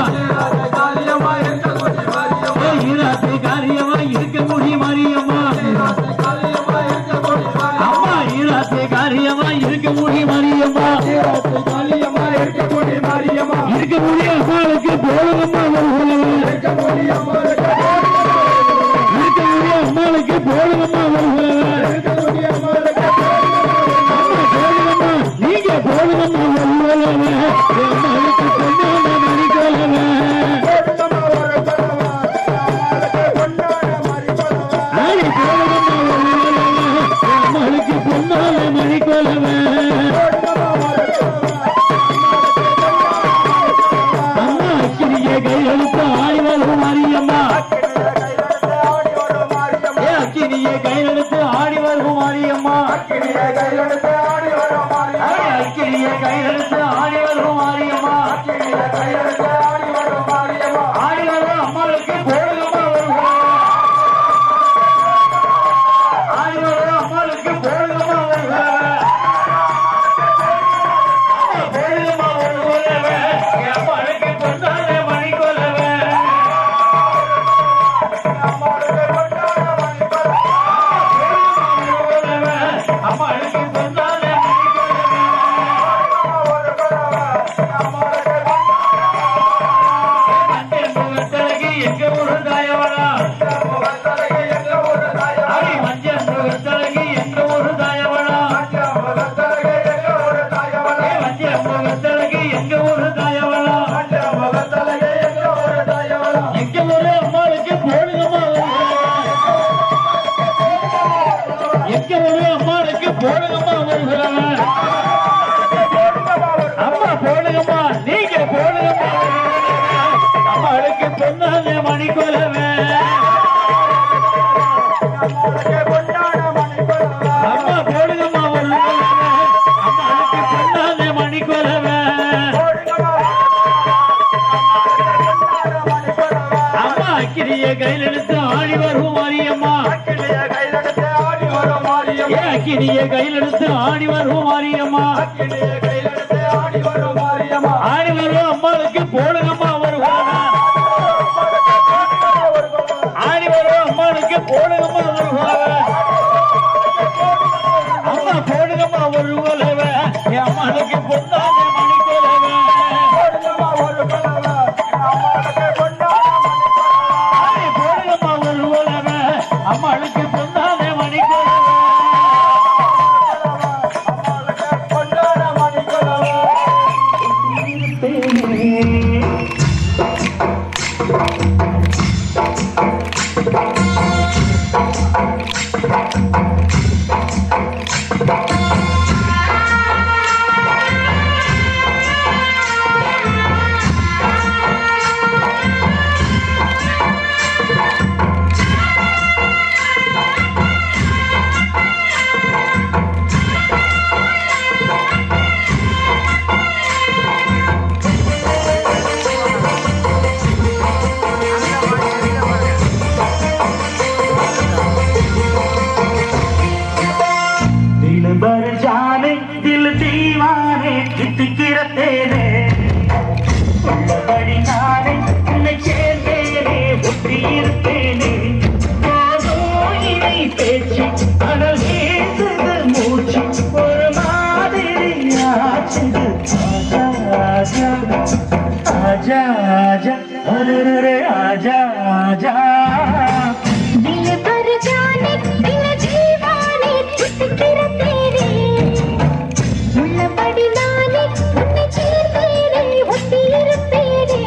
Speaker 1: போடுங்கம்மா நீங்க போடுங்கம்மா கையெழுத்து ஆடி வரும் மாரியம்மா ஆடி வரும் அம்மாளுக்கு போடுங்கம்மா ஆடி வரும் அம்மாளுக்கு போடுங்கம்மா போடுங்கம்மா ஒரு கொலவை அம்மாளுக்கு கொண்டாட மணி கொலவை அம்மாளுக்கு கொண்டாட எங்க ஊரு தாயவளா அடி மஞ்சள் முகத்தழகி எங்க ஊரு தாயவளா மஞ்சள் முகத்தழகி எங்க ஊரு தாயவளா எங்க ஊரு அம்மாளுக்கு போடுங்கம்மா எங்க ஊரு அம்மாளுக்கு போடுங்கம்மா அம்மா போடுங்கம்மா நீங்க போடுங்கம்மா அம்மாளுக்கு பொண்ணாங்க மணி கொலவை அம்மா போடுங்கம்மா அம்மாளுக்கு பொண்ணாங்க மணி கொலவை அம்மா அக்கிரிய கையில் எடுத்து ஆடி வரும் மாரியம்மா அக்கிரிய கையில் எடுத்து ஆடி வரும் மாரியம்மா ஆடி வரும் அம்மாளுக்கு போடுங்கம்மா ஆடி வரும் அம்மாளுக்கு போடுங்கம்மா அம்மா போடுங்கம்மா ஒரு கொலவை அம்மாளுக்கு பொண்ணாங்க மணி கொலவை போடுங்கம்மா ஒரு கொலவை அம்மாளுக்கு பொண்ணாங்க மணி கொலவை आजा आजा अरे आजा आजा
Speaker 4: दिल पर जाने दिल दीवाने चितकिर तेरे मुल्लपड़ी नाने उन्ने चीर तेरे वो तीर तेरे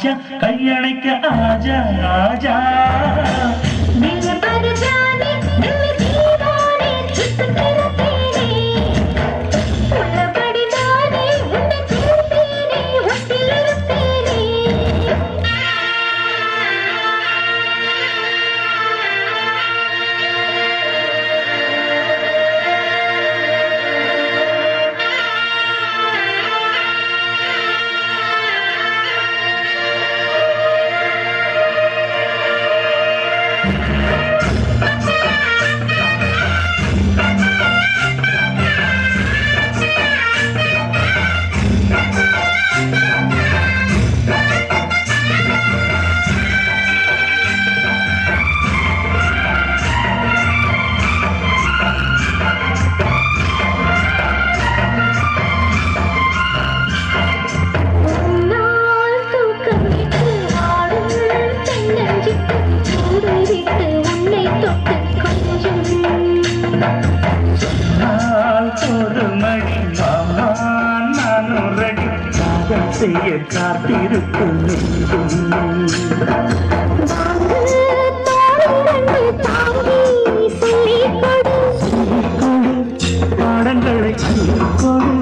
Speaker 2: ஆஜா கையணைக்க ஆஜா ஆஜா
Speaker 4: दिल भर जाने दिल दीवाने चित्त तेरे உள்ளபடி தானே உன்னை சேர்த்தேனே ஒட்டியிருப்பேனே
Speaker 2: செய்ய காத்திருக்கும் பாடங்களை கொடு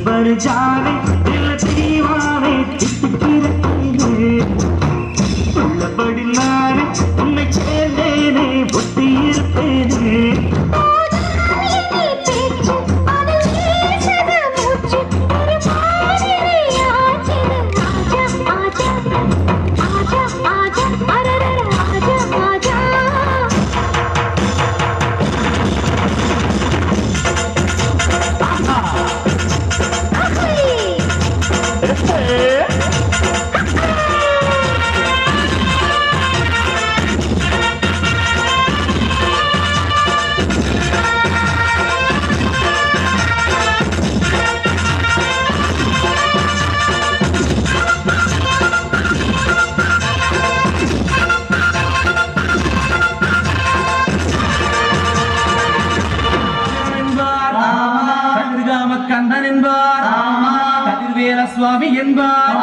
Speaker 2: पर जाने दिल दीवाने உள்ளபடி நானே உன்னை சேர்ந்தேனே ஒட்டியிருப்பேனே சுவாமி என்பார்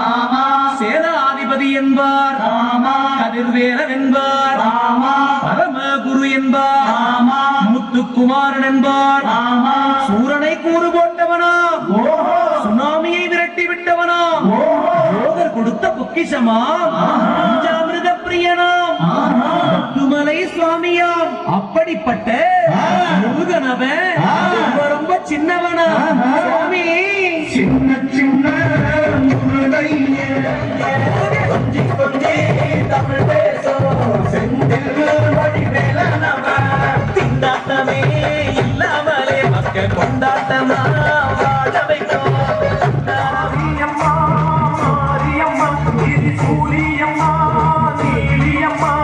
Speaker 2: சேனாதிபதி என்பார் கதிர்வேலன் என்பார் பரமகுரு என்பார் முத்துக்குமாரன் என்பார் சூரனை கூறு போட்டவனா சுனாமியை விரட்டி விட்டவனா யோகர் கொடுத்த பொக்கிஷமா பஞ்சாமிர்த பிரியனாம் முத்துமலை சுவாமியாம் அப்படிப்பட்ட முருகனவன் ரொம்ப சின்னவனா சுவாமி
Speaker 3: சின்ன சின்ன முருகையே கொஞ்சி கொஞ்சி தமிழ் பேசும் செந்தில் வடிவேலனவ
Speaker 2: திண்டாட்டமே இல்லாமலே மக்கள் கொண்டாட்டமா வாழ வைக்கும்
Speaker 3: மாரியம்மா மாரியம்மா இது சூரியம்மா நீலியம்மா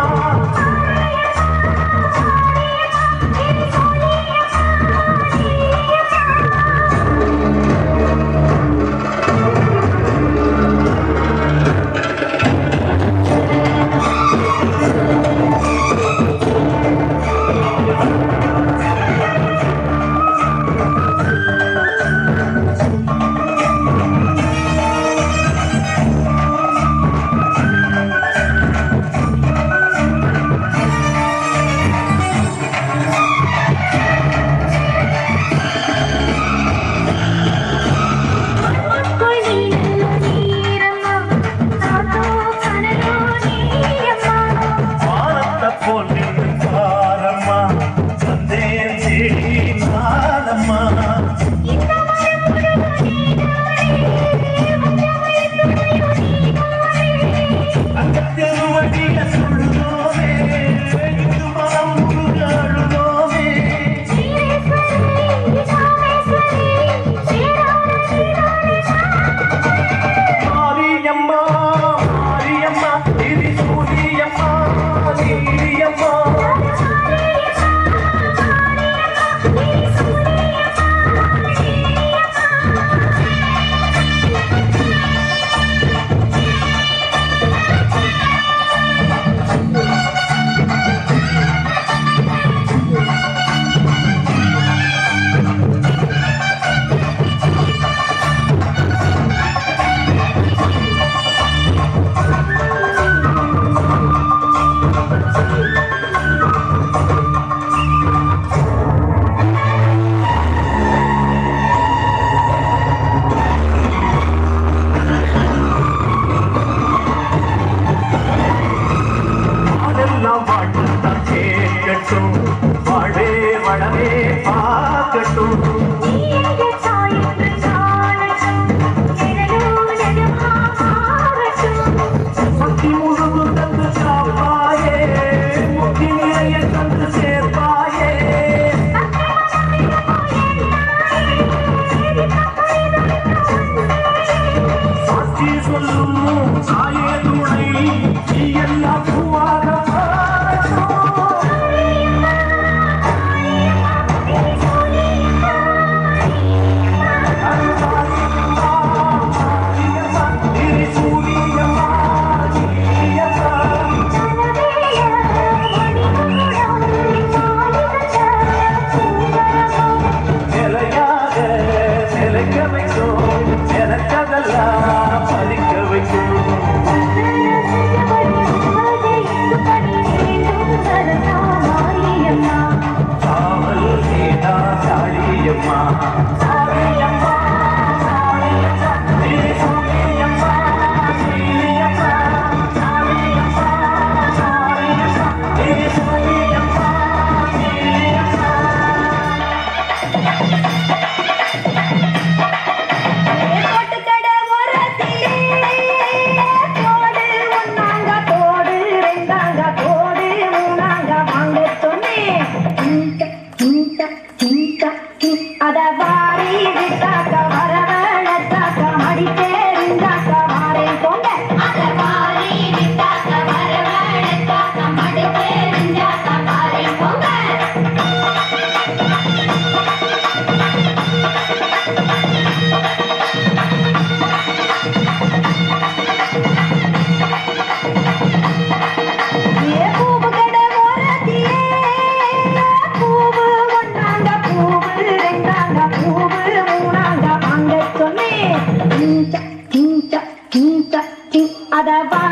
Speaker 4: Thank you.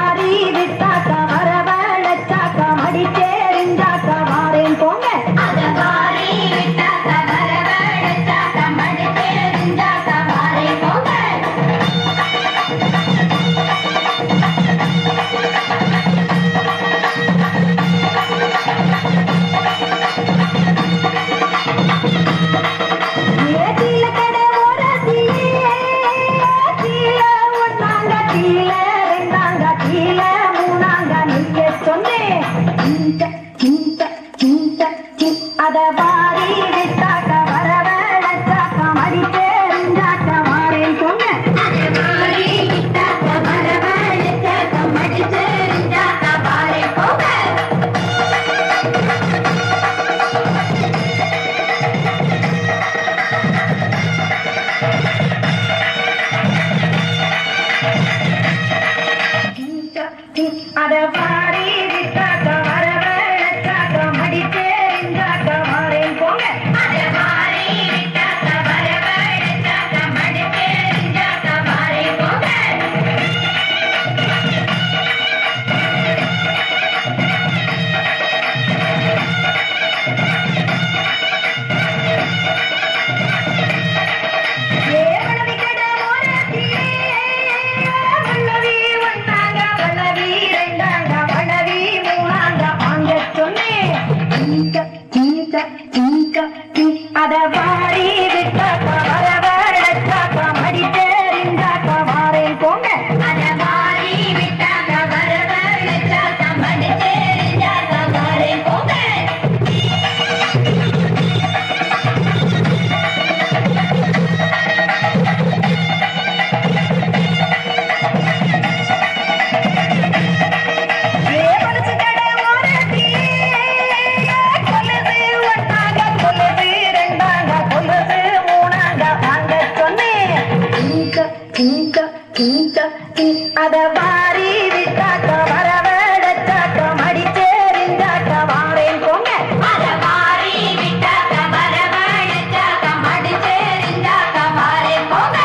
Speaker 4: வாரி விட்டாக்க வரவழைச்சாக்க மடி தெரிஞ்சாக்க வாரேன் போங்க அத வாரி விட்டாக்க வரவழைச்சாக்க மடி தெரிஞ்சாக்க வாரேன் போங்க அத வாரி விட்டாக்க வரவழைச்சாக்க மடி தெரிஞ்சாக்க வாரேன் போங்க அத வாரி விட்டாக்க வரவழைச்சாக்க மடி தெரிஞ்சாக்க வாரேன் போங்க அத வாரி விட்டாக்க வரவழைச்சாக்க மடி தெரிஞ்சாக்க வாரேன் போங்க அத வாரி விட்டாக்க வரவழைச்சாக்க மடி தெரிஞ்சாக்க வாரேன் போங்க அத வாரி விட்டாக்க வரவழைச்சாக்க மடி தெரிஞ்சாக்க வாரேன் போங்க அத வாரி விட்டாக்க வரவழைச்சாக்க மடி தெரிஞ்சாக்க வாரேன் போங்க அத வாரி விட்டாக்க வரவழைச்சாக்க மடி தெரிஞ்சாக்க வாரேன் போங்க அத வாரி விட்டாக்க வரவழைச்சாக்க மடி தெரிஞ்சாக்க வாரேன் போங்க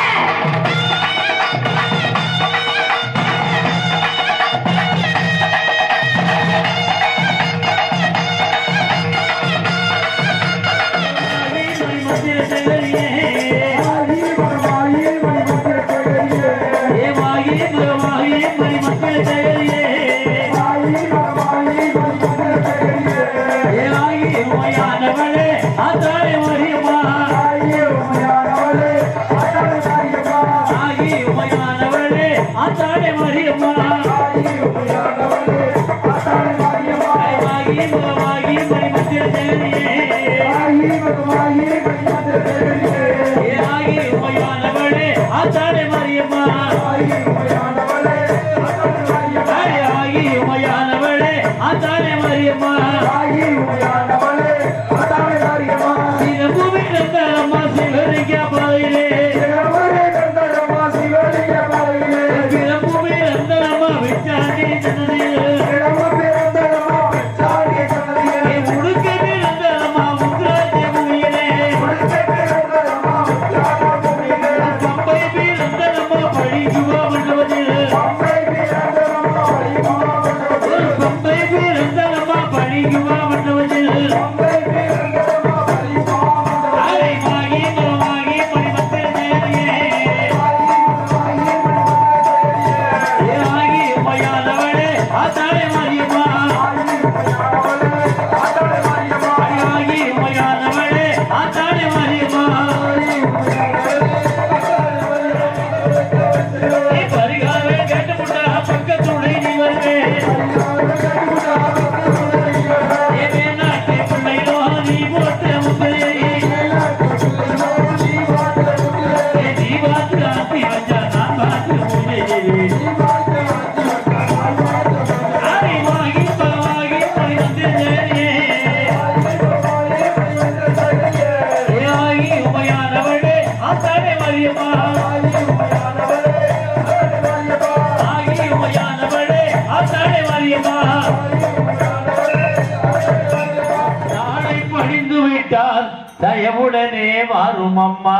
Speaker 1: நாளை படிந்து விட்டால் தயவுடனே வாரும் அம்மா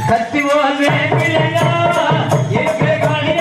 Speaker 1: கத்தி போல் வேப்பிலையா எங்கே காணி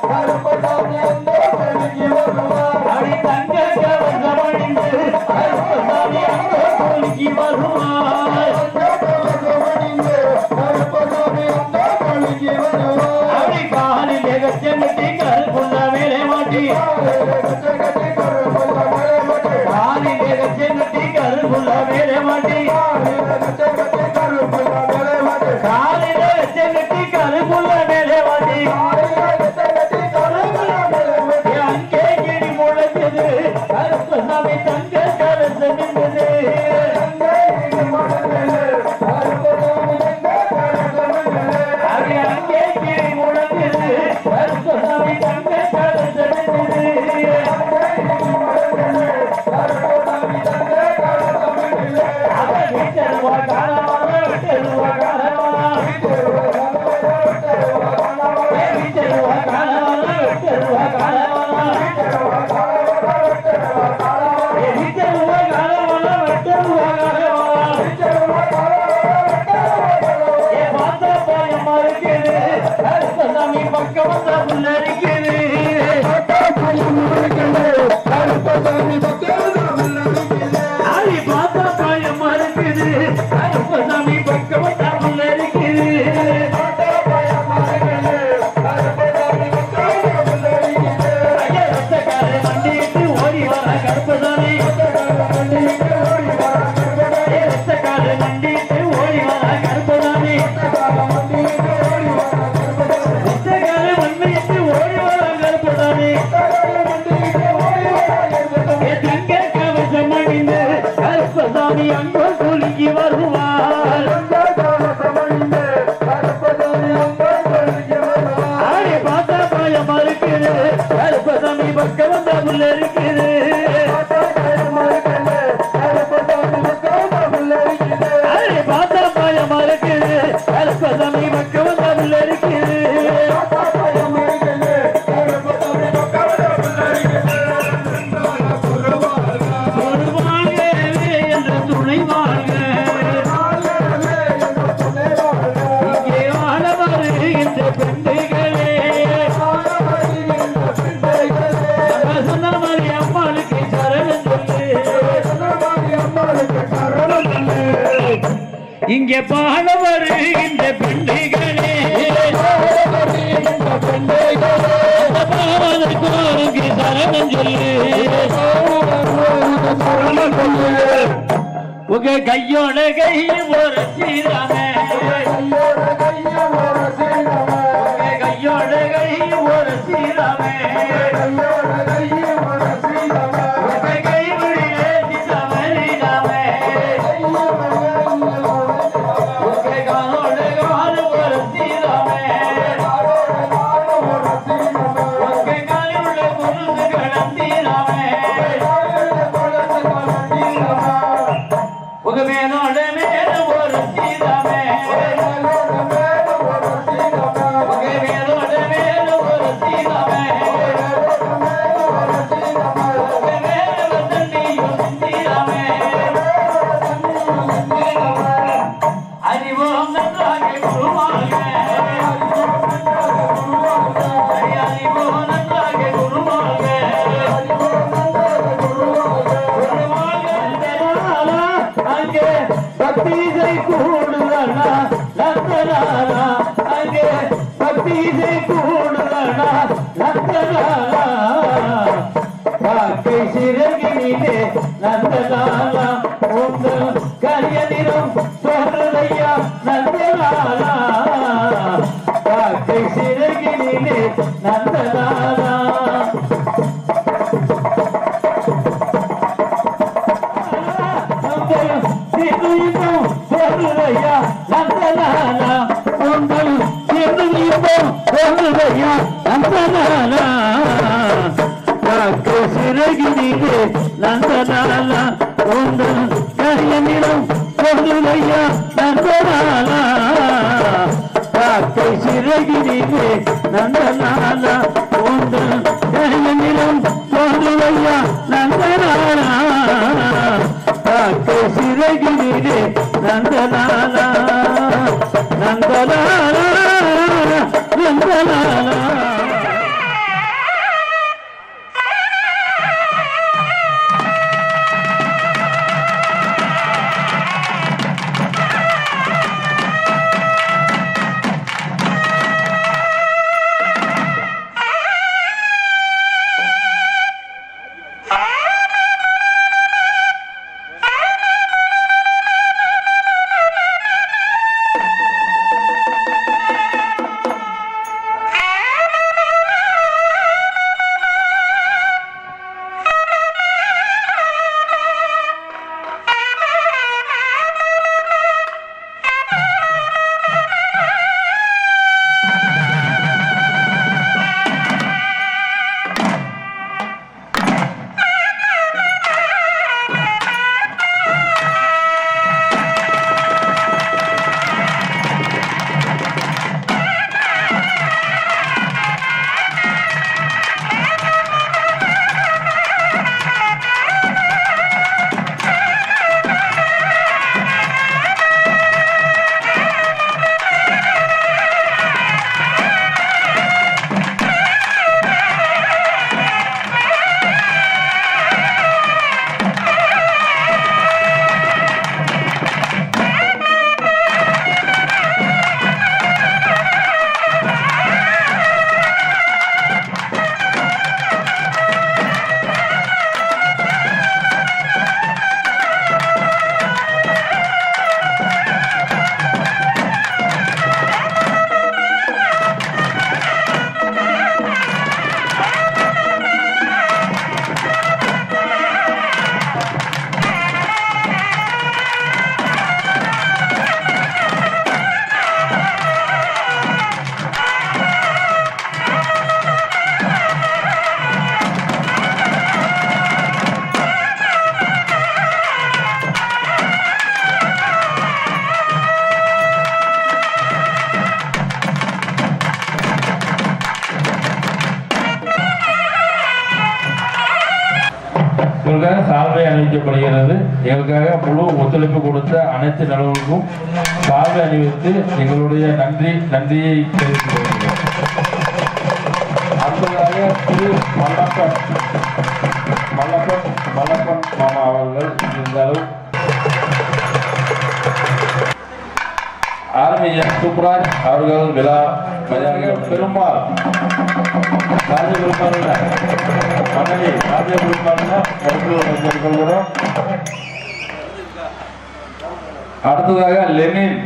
Speaker 3: கருப்பசாமி அந்த பள்ளிக்கு வருவார்
Speaker 1: அடி தங்க கவசமணிந்து கருப்பசாமி அந்த கோயிலுக்கு வருவார்
Speaker 3: கருப்பசாமி அந்த பள்ளிக்கு வருவார்
Speaker 1: அடி காலில் எகச்சென்னுட்டி கருப்புள்ள மேலே மாட்டி காலில் எகச்சென்னுட்டி கருப்புள்ள மேலே மாட்டி காலில் எகச்சென்னுட்டி கருப்புள்ள மேலே மாட்டி அங்கே கிடி முழங்குது கருப்பசாமி தங்க கலச நின்றது அது அங்கே கிடி முழங்குது கருப்பசாமி தங்க கலச நின்றது அவன் வீட்டருவா காலவான விட்டருவா காலவான வீட்டருவா காலவான விட்டருவா காலவான வீட்டருவா காலவான விட்டருவா காலவான ஏ மாத்தா பாயமா இருக்குது கருப்பசாமி பக்கம் வந்தா புள்ள இருக்குது ஆடி மாத்தா பாயமா இருக்குது கருப்பசாமி பக்கம் வந்தா புள்ள இருக்குது ஐயா ரத்தக்கார வண்டிட்டு ஓடி வர கருப்பசாமி ரத்தக்கார வண்டிட்டு ஓடி வர கருப்பசாமி ரத்தக்கார வண்டிட்டு ஓடி வர கருப்பசாமி தங்க கவசம் அணிந்து கருப்பசாமி அங்க கூலிக்கு வருவார் ஆடி பார்த்தா பாயமா இருக்குது கருப்பசாமி பக்கம் வந்தா புள்ள இருக்குது ஆடி பார்த்தா பாயமா இருக்குது கருப்பசாமி பக்கம் வந்தா புள்ள இருக்குது சொல்வாங்க என்று துணை வாழ்க இங்கே வாழ வருகின்ற பெண்களே நம்ம சொன்ன மாதிரி அம்மாளுக்கு சரணம் சொல்லு இங்கே பாட வருகின்ற பெண்களே பாவதற்கு சரணம் சொல்லு உங்க கையோட கை ஒரு சீராமே உங்க கையோட கை ஒரு சீராமே உங்க கை முடியே திசமரிடாமே உங்க காலோட கால் ஒரு சீராமே உங்க காலில் உள்ள குருது கடந்தீராமே உங்க மேலோட மேல ஒரு சீராமே உங்க மேலோட மேல ஒரு சீராமே உங்க மேல தண்ணியும் சிந்திராமே அறிவோம் நன்றாக குருவாக அறிவோம் நன்றாக குருவாக அங்கே பக்திசை கூடுதலா நந்தலாலா அங்கே பக்திசை கூடுதலா நந்தலாலா காக்கை சிறகினிலே நந்தலாலா உங்கள் கரியனிலும் சொல்லையா நந்தலாலா காக்கை சிறகினிலே நந்தலாலா சொல்லையா நந்தலாலா உங்கள் சொல்லையா நந்தலாலா காக்கை சிறகினிலே நந்தலாலா உங்கள் கரியனிலும் சொல்லையா நந்தலாலா காக்கை சிறகினிலே நந்தலாலா உங்கள் கரியனிலும் சொல்லையா நந்தலாலா காக்கை சிறகினிலே நந்தலாலா நந்தலாலா நந்தலாலா
Speaker 5: இவர்களுக்காக சால்வை அணிவிக்கப்படுகிறது. எங்களுக்காக முழு ஒத்துழைப்பு கொடுத்த அனைத்து நலவுகளுக்கும் சால்வை அணிவித்து எங்களுடைய நன்றியை தெரிவித்துக் கொள்கிறோம். அடுத்ததாக திரு மல்லப்பன் மாமா அவர்கள் இருந்தாலும் ஆர்மியன் சுப்ராஜ் அவர்கள் விழா பெருமாள் ராஜபெருமாள் மனைவி ராஜபெருமாள். அடுத்ததாக லெனின்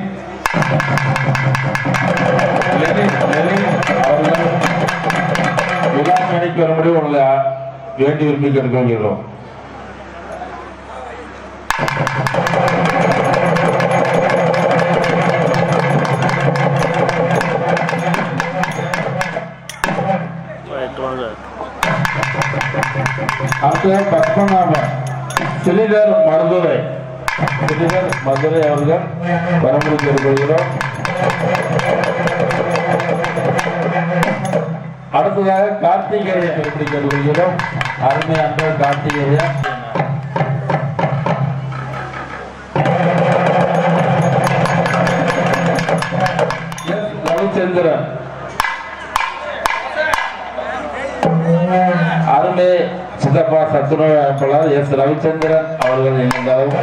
Speaker 5: அவர்கள் விழா மேடைக்கு வரும்படி உங்களை வேண்டி விரும்பி கேட்டுக்கொள்கிறோம். அடுத்த பத்மநாபன் சிலிடர் மதுரை அவர்கள் வரம்பு கேட்டுக்கொள்கிறோம். அடுத்ததாக கார்த்திகேயன் எப்படி கேட்டுக்கொள்கிறோம். அருமை அன்பு கார்த்திகேயன். ரவிச்சந்திரன் அருமை சித்தப்பா சத்துணவு அமைப்பாளர் எஸ் ரவிச்சந்திரன் அவர்கள் இணைந்தாலும்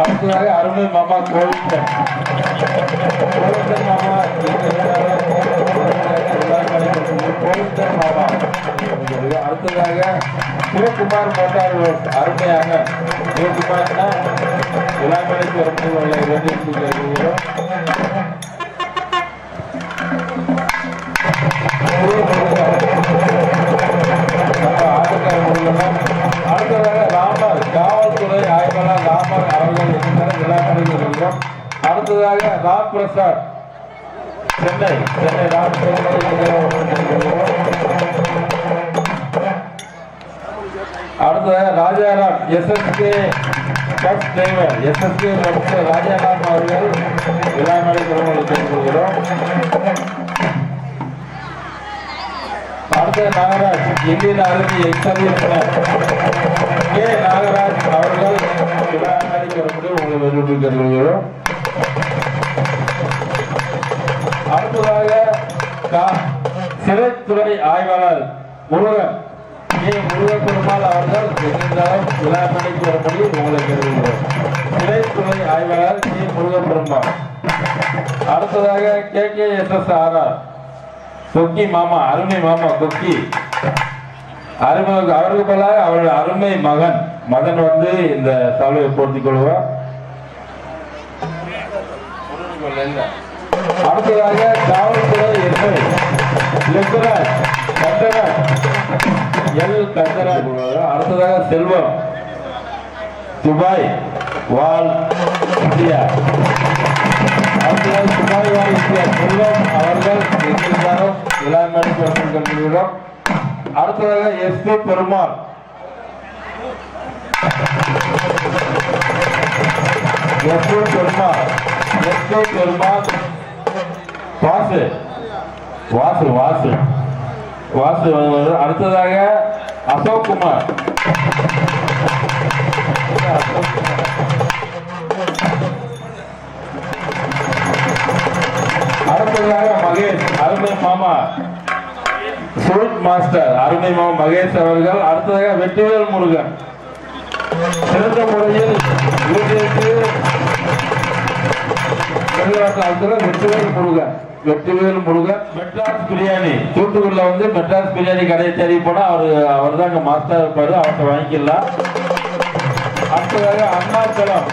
Speaker 5: அடுத்ததாக அருமை மாமா கோவிந்தன் மாமா அடுத்ததாக சிவகுமார் மோட்டார் அருமையாக சிவகுமார்னா விழாமலைக்கு வரும்போது வேண்டியிருக்கிறோம். அடுத்ததாக ராமர் காவல்துறை ஆய்வாளர் ராமர் அவர்கள் விழாமலைக்கு. அடுத்ததாக ராம் பிரசாத் சென்னை ராம் அடுத்ததாக Rajaram SSK bus driver Rajaram அவர்கள் விழாமலைக்கு கேட்டுக்கொள்கிறோம். அடுத்த Nagaraj Indian army ex-serviceman K Nagaraj அவர்கள் விழாமலைக்கு வரும்படி உங்களை விரும்பி கேட்டுக்கொள்கிறோம். அடுத்ததாக சிறைத்துறை ஆய்வாளர் முருகன் பெருமாள் அவர்கள் விழாமலைக்கு வரும்படி உங்களை கேட்டுக்கொள்கிறோம். சிறைத்துறை ஆய்வாளர் முருகன் பெருமாள். அடுத்ததாக KKSSRR கொக்கி மாமா அருமை மாமா கொக்கி அருமை அவருக்கு பதிலாக அவருடைய அருமை மகன் வந்து இந்த சால்வையை போர்த்திக் கொள்வார். அடுத்ததாக காவல்துறை அடுத்ததாக செல்வம் துபாய் வால் இந்தியா. அடுத்ததாக துபாய் வால் இந்தியா செல்வம் அவர்கள் எங்கிருந்தாலும் விழாமலைக்கு. அடுத்ததாக SP பெருமாள் வாசு. அடுத்ததாக அசோக் குமார். அடுத்ததாக மகேஷ் அருமை மாமா ஸ்வீட் மாஸ்டர் அருமை மாமா மகேஷ் அவர்கள். அடுத்ததாக வெற்றிவேல் முருகன் சிறந்த முறையில் வெற்றிவேல் முருகன் மெட்ராஸ் பிரியாணி தூத்துக்குடியில வந்து மெட்ராஸ் பிரியாணி கடையை தேடி போனா அவர் தான் அங்க மாஸ்டர் இருப்பாரு, அவர்கிட்ட வாங்கிக்கலாம். அடுத்ததாக அருணாச்சலம்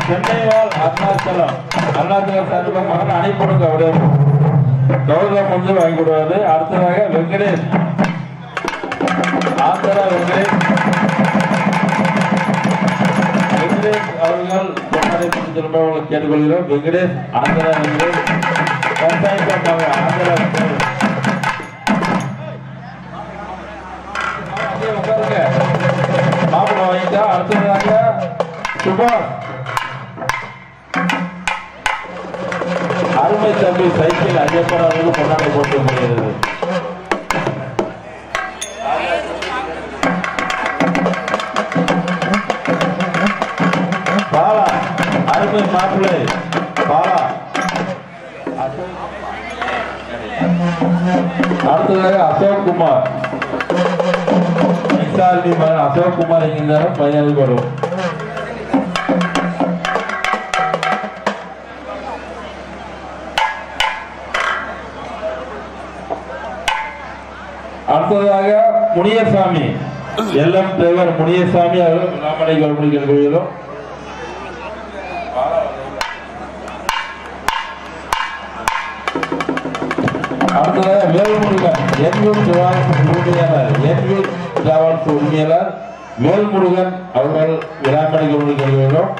Speaker 5: சென்னை வாழ் அருணாச்சலம் சார்பாக மகன் அனுப்பிடுங்க அப்படியே கௌரவம் வந்து வாங்கி கொடுவாரு. அடுத்ததாக வெங்கடேஷ் ஆந்திரா வெங்கடேஷ் அவர்கள் கேட்டுக்கொள்கிறோம். வெங்கடேஷ் ஆந்திரா வெங்கடேஷ் ஆந்திரா மாப்பிள வாங்கிட்டா. அடுத்ததாக சுபாஷ் அருமை தம்பி சைக்கிள் ஐயப்பன் அவர்களுக்கு கொண்டாட போட்டு முடிகிறது. அருமை மாப்பிள்ளை பாலா. அடுத்ததாக அசோக் குமார் அசோக் குமார் இங்க பையனுக்கு வரும். அடுத்ததாக முனியசாமி எல்எம் டிரைவர் முனியசாமி அவர்கள் விழாமலை கவர்மெண்ட் கோயிலும். அடுத்ததாக வேல்முருகன் டிராவல்ஸ் உரிமையாளர் வேல்முருகன் அவர்கள் விழாமலை கவர்மெண்ட் கோயிலும்.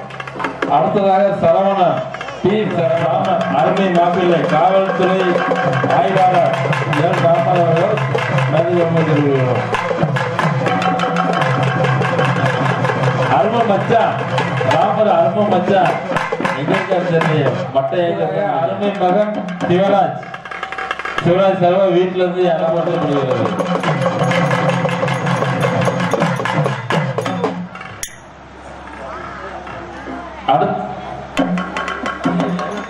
Speaker 5: அடுத்ததாக சரவணன் பி சரவணன் அருமை மாப்பிள்ளை காவல்துறை ஆய்வாளர் எல் ராமன் அவர்கள் அருமை மச்சான் ராமர் அருமை மச்சான் மட்டை அருமை மகன் சிவராஜ் சர்வ வீட்டில இருந்து அனுமதிக்கப்படுகிறது.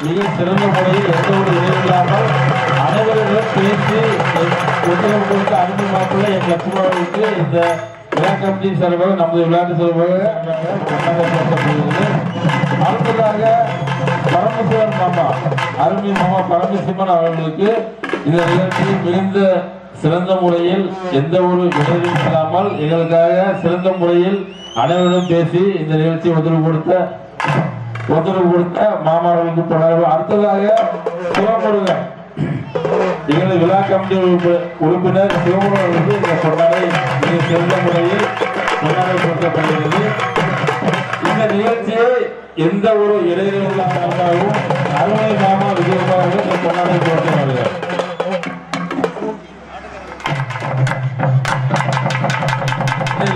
Speaker 5: மிக சிறந்த முறையில் எந்த ஒரு இடையில்லாமல் அனைவர்களும் பேசி ஒத்துழைப்பு கொடுத்த அருமை மாப்பிள்ளை என் லட்சுமணர்களுக்கு இந்த விழா கமிட்டி சார்பாக நமது விளையாட்டு சார்பாக கொண்டாடப்படுகிறது. அடுத்ததாக பரமசிவன் மாமா அருமை மாமா பரமசிவன் அவர்களுக்கு இந்த நிகழ்ச்சி மிகுந்த சிறந்த முறையில் எந்த ஒரு இடைவெளியும் இல்லாமல் எங்களுக்காக சிறந்த முறையில் அனைவரும் பேசி இந்த நிகழ்ச்சியை ஒத்துழைப்பு கொடுத்த மாமார்களுக்கு தொடர்பு. அடுத்ததாக சிவமுருகன் எங்களது விழா கமிட்டி உறுப்பினர் சிவமுருகனுக்கு இந்த கொண்டாடை மிக சிறந்த முறையில் கொண்டாடப்படுத்தப்படுகிறது. இந்த நிகழ்ச்சியை எந்த ஒரு இடைவெளியும் அருமை மாமா விஜயகுமார் இந்த கொண்டாடை கொடுத்து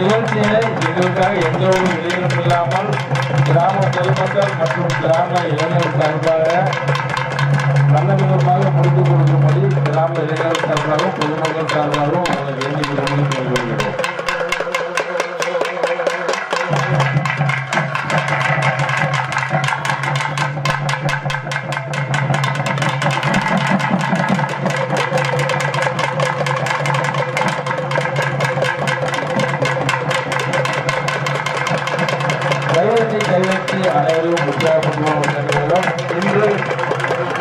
Speaker 5: நிகழ்ச்சியை எங்களுக்காக எந்த ஒரு இடைவெளியும் இல்லாமல் கிராம பொதுமக்கள் மற்றும் கிராம இளைஞர்கள் சார்பாக நல்ல விதமாக முடித்துக் கொடுக்கும்படி கிராம இளைஞர்கள் சார்பாகவும் பொதுமக்கள் சார்பாகவும் அவங்களை வேண்டிக் கொள்கிறோம். கைவற்றி அனைவரும் உற்சாகப்படுவோம். இன்று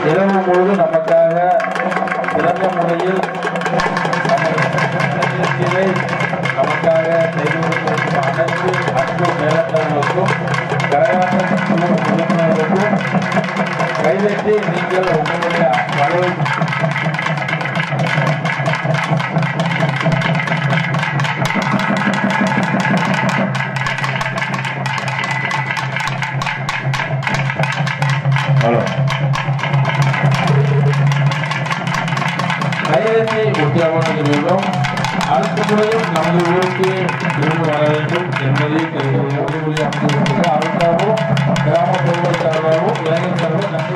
Speaker 5: இரவு முழுது நமக்காக சிறந்த முறையில் நமக்காக செய்து அனைத்து அன்பு மேலங்களுக்கும் கரகாட்ட உறுப்பினர்களுக்கும் கைவற்றி நீங்கள் உங்களுடைய வரவேற்பு கையெழுத்தை உற்சாகம் அடுத்த முறையும் நமது ஊருக்கு திரும்ப வர வேண்டும் என்பதை அரசாகவும் கிராம பொதுமக்கள் சார்பாகவும் இளைஞர் சார்பாகவும் நன்றி.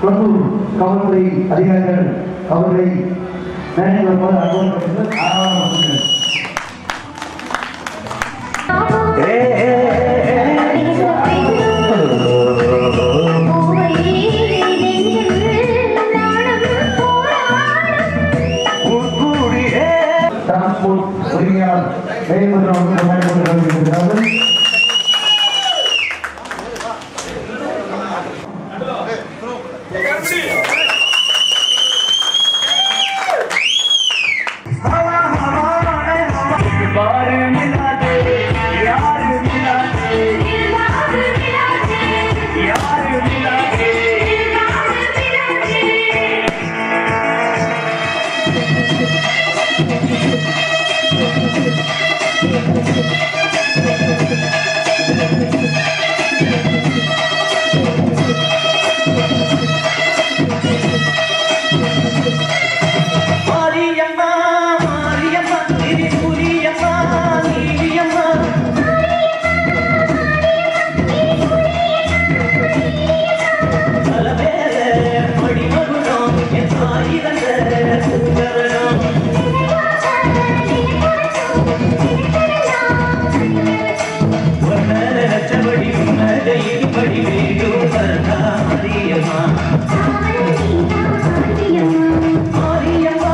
Speaker 3: கொண்டூர் காவல்துறை அதிகாரிகள் அவர்களை மேடையில் போல அனுபவப்படுத்துங்கள். டிரான்ஸ்போர்ட் உரிமையாளர் வேலுமணி அவர்கள் பயன்படுத்துகிறார்கள்.
Speaker 1: பாரு மிலாதே யாரு மிலாதே யாரு மிலாதே மாரியம்மா மாரியம்மா திரி புரியம்மா நீலியம்மா தலவேல மடிமகுடம் என் தாயிரந்த சுந்தரம் உன்னல லட்சபடி உன்னல இருபடி வேடும் வரதா மாரியம்மா மாரியம்மா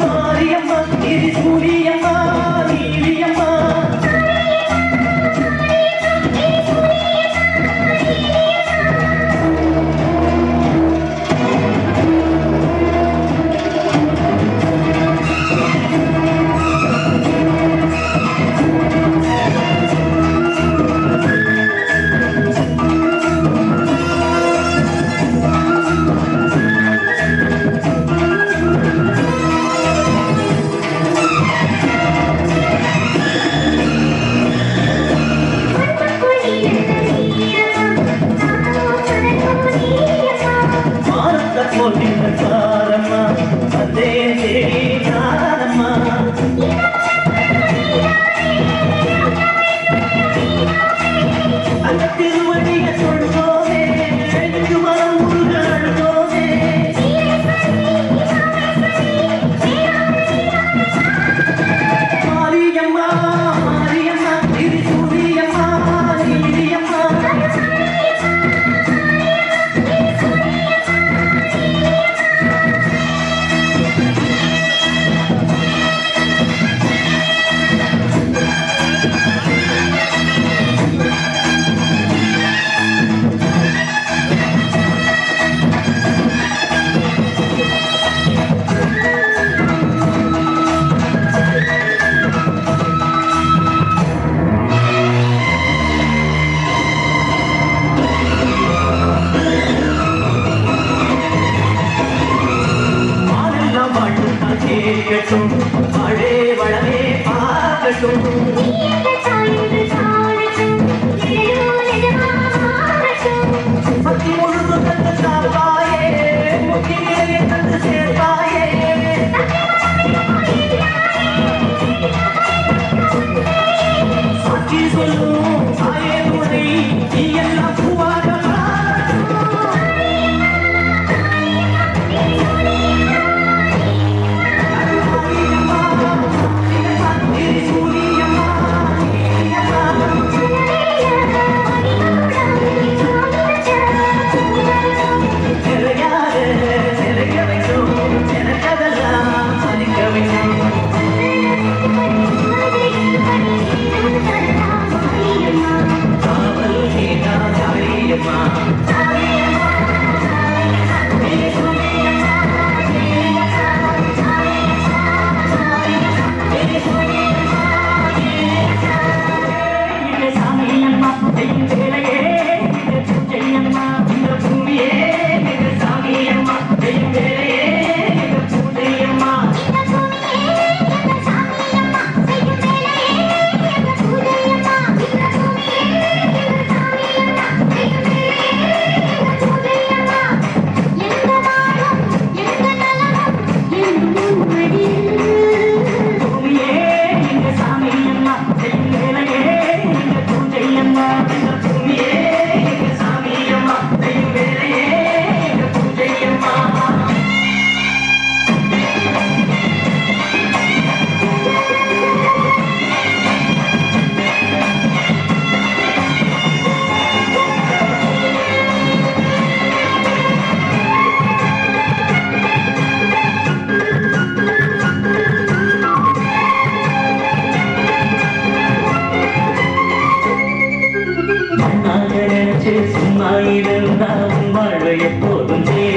Speaker 1: மாரியம்மா திரி புரியம்மா நீலியம்மா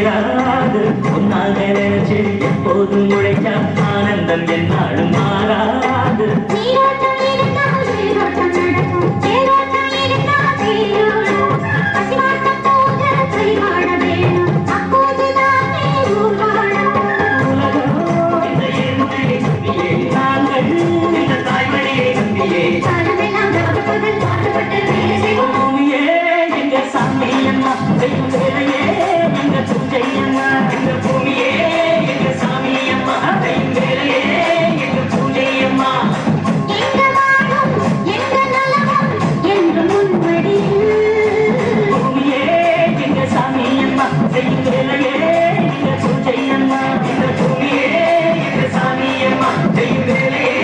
Speaker 1: சேராது உன்னாக நினைச்சு எப்போதும் உழைச்சா ஆனந்தம் என்னாலும் மாறாது
Speaker 6: நீரோட்டம் இருந்தால் நீரோட்டம் நடக்கும் தேரோட்டம் இருந்தால் தேரோடும் பசிவாட்டம் போக பரிமாட வேணும் அப்போதுதானே ஊர் வாழும்
Speaker 1: உலகம் இந்த எருமையை நம்பியே நாங்கள் இந்த தாய்மொழியை நம்பியே
Speaker 6: காலமெல்லாம் தவறுகள் பாடுபட்டு வேலை செய்வோம்
Speaker 1: பூமியே எங்க சாமி அம்மா செய்யும் வேலையே எங்க பூஜை அம்மா இந்த பூமியே எங்க சாமி அம்மா செய்யும் வேலையே எங்க பூஜை அம்மா
Speaker 6: எங்க வாழும் எங்க நலமும் என்று முன்வடியில்
Speaker 1: பூமியே எங்க சாமி அம்மா செய்யும் வேலையே எங்க பூஜை அம்மா இந்த பூமியே எங்க சாமி அம்மா செய்யும் வேலையே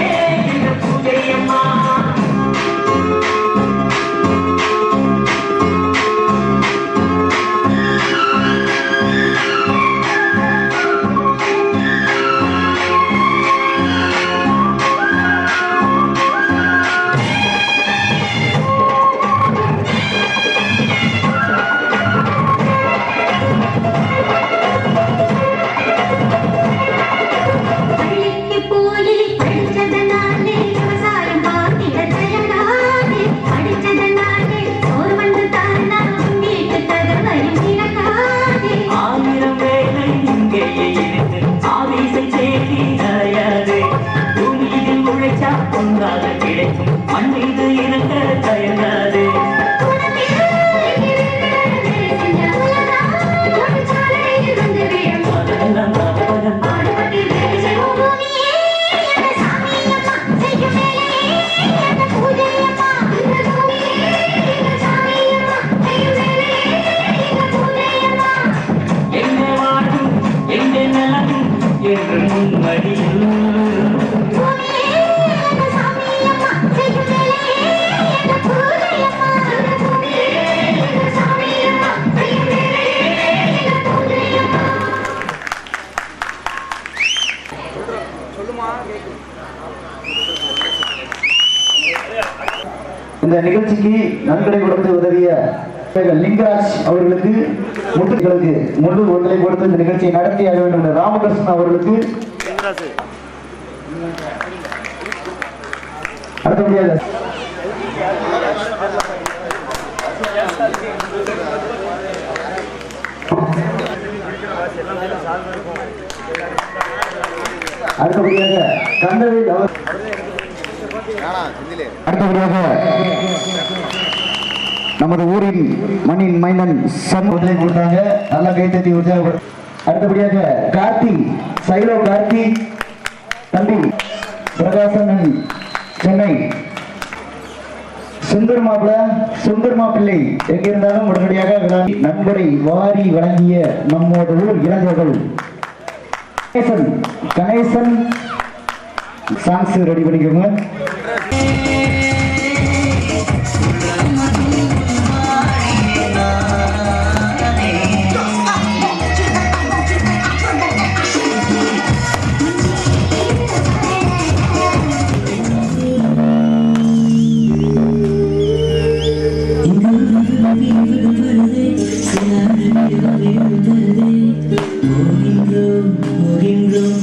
Speaker 1: எங்க பூஜை அம்மா
Speaker 6: பள்ளிக்கு போய் படிச்சதனாலே விவசாயம் பார்த்திட தயங்காதே படிச்சதனாலே சோறு வந்து தானா வீட்டு தகவல் இறக்காதே
Speaker 1: ஆயிரம் வேலை இங்கேயே இருக்கு ஆவீசை சேதி அறையாது பூமியில் உழைச்சா பொன்னாக கிடைக்கும் மண் மீது இருக்க தயங்காது அதெல்லாம் தவறுகள் எங்க வாழும் எங்க நலமும் என்று முன்வழியில்
Speaker 7: இந்த நிகழ்ச்சிக்கு நன்கொடை கொடுத்து உதவிய லிங்கராஜ் அவர்களுக்கு முட்டுகளுக்கு முழு ஒன்றை கொடுத்து இந்த நிகழ்ச்சியை நடத்தியாக வேண்டும் என்ற ராமகிருஷ்ணன் அவர்களுக்கு அடுத்தபடியாக அடுத்தபடியாக கந்தவேல் அவர் அடுத்தபடியாக நமது ஊரின் மண்ணின் மைந்தன் சன் முதலை கொடுத்தாங்க நல்லா கைத்தட்டி உற்சாகப்படும். அடுத்தபடியாக கார்த்தி சைலோ கார்த்தி தம்பி பிரகாசன் சென்னை சுந்தர் மாப்பிள்ளை எங்கிருந்தாலும் உடனடியாக நன்கொடை வாரி வழங்கிய நம்மோட ஊர் இளைஞர்கள் கணேசன் சாங்ஸ் ரெடி பண்ணிக்கோங்க.
Speaker 1: போகின்றோம்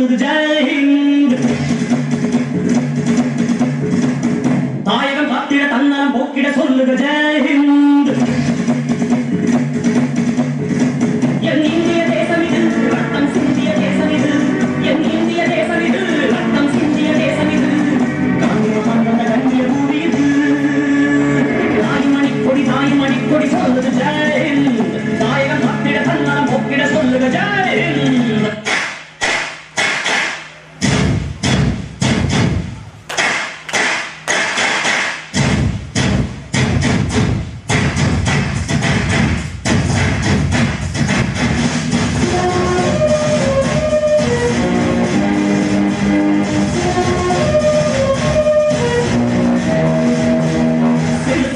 Speaker 1: சொல்லுது ஜெயஹிந்த். தாயகம் காத்திட தன்னலம் போக்கிட சொல்லுக ஜெயஹிந்த். என் இந்திய தேசம் இது ரத்தம் சிந்திய தேசம் இது. என் இந்திய தேசம் இது ரத்தம் சிந்திய தேசம் இது. கண்ணிய பூமி இது. தாய்மணி கொடி சொல்லுது ஜெயஹிந்த். தாயகம் காத்திட தன்னலம் போக்கிட சொல்லுக ஜெயஹிந்த்.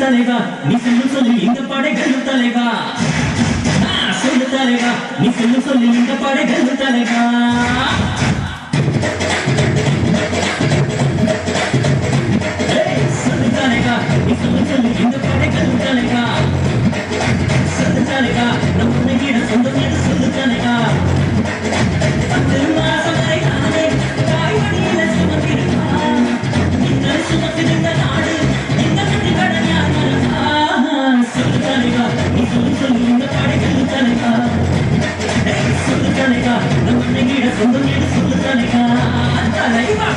Speaker 1: தலைவா நீ செல்லும் சொல்லி இந்த படைகள் தலைவா. சொல்லு தலைவா நீ செல்லும் சொல்லி இந்த படைகள் தலைவா. சொல்லு தலைவா நீ செல்லும் சொல்லி இந்த படைகள் தலைவா. சொல்லு தலைவா நம் உன்னையிட சொந்தம் எது சொல்லு தலைவா. 10 மாசம் வரை நானே தாய்மடியில சுமந்திருப்பான். இந்த சுமத்திருந்த நாடு இந்த கட்டி கடன் யார் மறப்பா. சொல்லு தலைவா நீ சொல்லு இந்த படைகள் தலைவா. சொல்லு தலைவா நம் உன்னையிட சொந்தம் எது சொல்லு தலைவா. தலைவா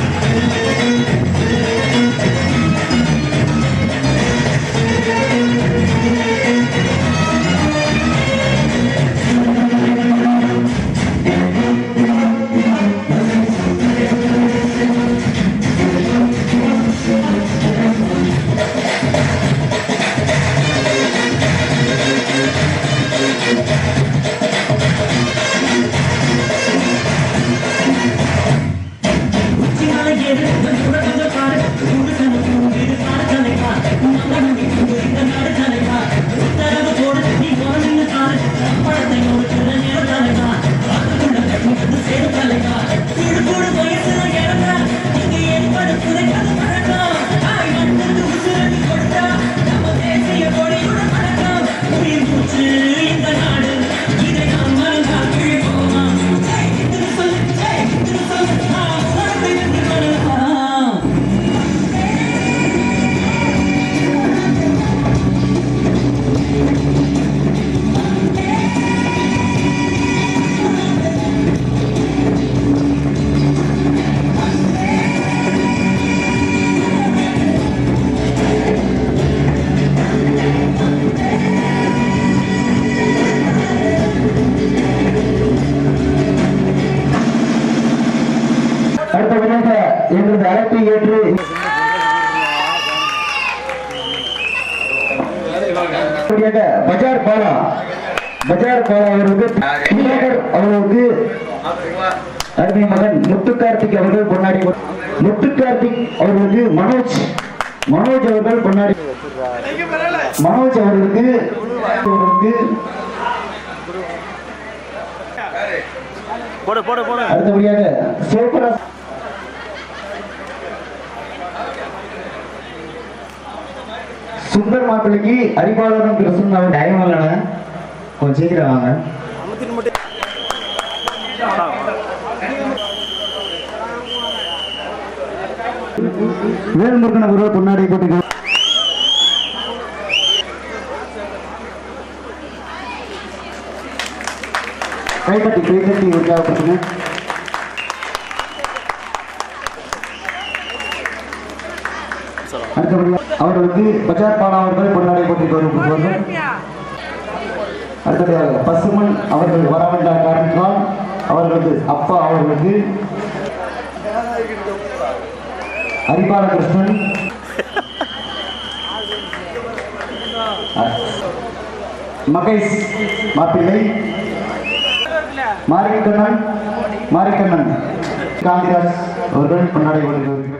Speaker 7: அடுத்தபடியாக எங்களது அழைப்பை ஏற்று பஜார் பாலா அவர்களுக்கு அருமை மகன் முத்து கார்த்திக் அவர்கள் பொன்னாடி. முத்து கார்த்திக் அவர்களுக்கு மனோஜ் அவர்கள் பொன்னாடி. மனோஜ் அவர்களுக்கு அடுத்தபடியாக சிவபிரகாஷ் சுந்தர் மாப்பிள்ளைக்கு அறிவாளரும் கிருஷ்ணன் டைம் இல்லைண்ணா, கொஞ்சம் சீக்கிரம் வாங்க. வேல்முருகன் அவர்கள் பொன்னாடி போட்டு கைகட்டி உற்சாகப்படுத்துங்க. அவர்களுக்கு பஜார் பாலா அவர்கள் பொன்னாடை போட்டி வருவார்கள். அடுத்ததாக பசுமன் அவர்கள் வரவேண்ட காரணத்தினால் அவர்களது அப்பா அவர்களுக்கு ஹரிபாலகிருஷ்ணன், மகேஷ் மாப்பிள்ளை, மாரிக்கண்ணன் காந்திராஜ் அவர்கள் பொன்னாடை போட்டி வருகிறார்கள்.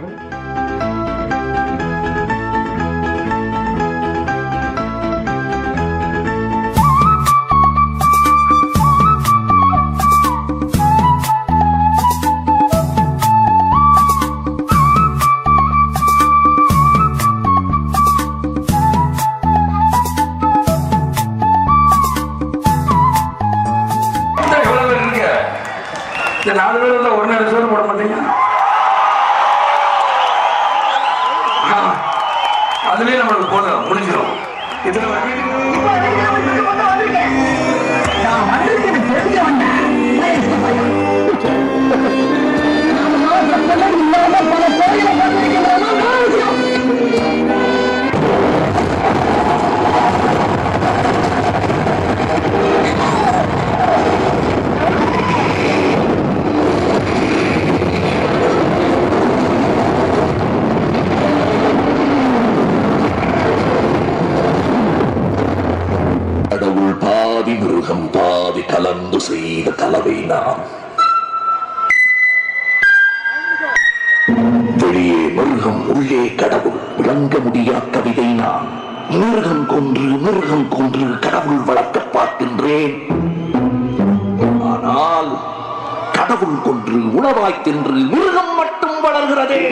Speaker 2: இந்த 4 பேர் வந்து ஒரு நேரம் சோறு போட மாட்டீங்க. அதுலயே நம்மளுக்கு போதும், முடிஞ்சிடும். இதுல
Speaker 8: கடவுள் பாதி மிருகம் பாதி கலந்து செய்த கலவை நாம். வெளியே மிருகம் உள்ளே கடவுள் விளங்க முடியா கவிதை நான். மிருகம் கொன்று கடவுள் வளர்க்க பார்க்கின்றேன். ஆனால் கடவுள் கொன்று உணவாய் தின்று மிருகம் மட்டும் வளர்கிறதே.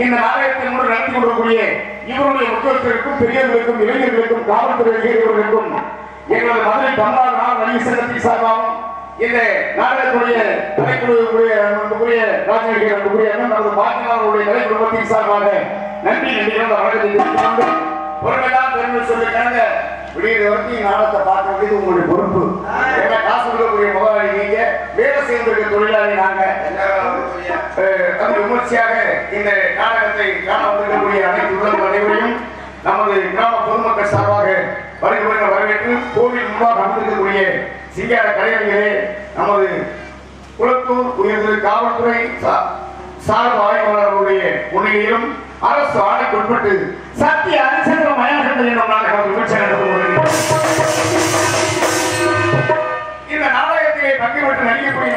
Speaker 8: இந்த நாடகத்தின் மூலம் நடத்தி கொண்டிருக்கூடிய இவருடைய முக்கியத்திற்கும் பெரியவர்களுக்கும் இளைஞர்களுக்கும் காவல்துறை அதிகாரிகளுக்கும் எங்களது மதுரை தமிழ்நாடு நாள் வணிக சங்கத்தின் சார்பாகவும் இந்த நாடகத்துடைய கலைக்குழுவுடைய நமது பாக்கியவர்களுடைய கலை குடும்பத்தின் சார்பாக நன்றி வணக்கத்தை பொறுமைதான் பெருமை சொல்லிட்டாங்க. விடியது வரைக்கும் நாடகத்தை பார்க்க வேண்டியது உங்களுடைய பொறுப்பு. ஏன்னா காசு கொடுக்கக்கூடிய முதலாளி நீங்க, வேலை செய்வதற்கு தொழிலாளி நாங்க. விமர்சையாக இந்த நாடகத்தை காண வந்திருக்கக்கூடிய அனைத்து உடல் அனைவரையும் நமது கிராம பொதுமக்கள் சார்பாக வருகிற வரவேற்று கோவில் முன்பாக அமர்ந்திருக்கக்கூடிய சிங்கார கலைஞர்களே, நமது குளத்தூர் உயர்ந்த காவல்துறை சார்பு ஆய்வாளர்களுடைய முன்னிலையிலும் அரசு ஆணைக்குட்பட்டு சத்திய அரிசந்திர மயானங்கள் என்னும் நாடகம் விமர்சனம் நடந்து கொண்டிருக்கிறது. இந்த நாடகத்திலே பங்குபெற்று நடிக்கக்கூடிய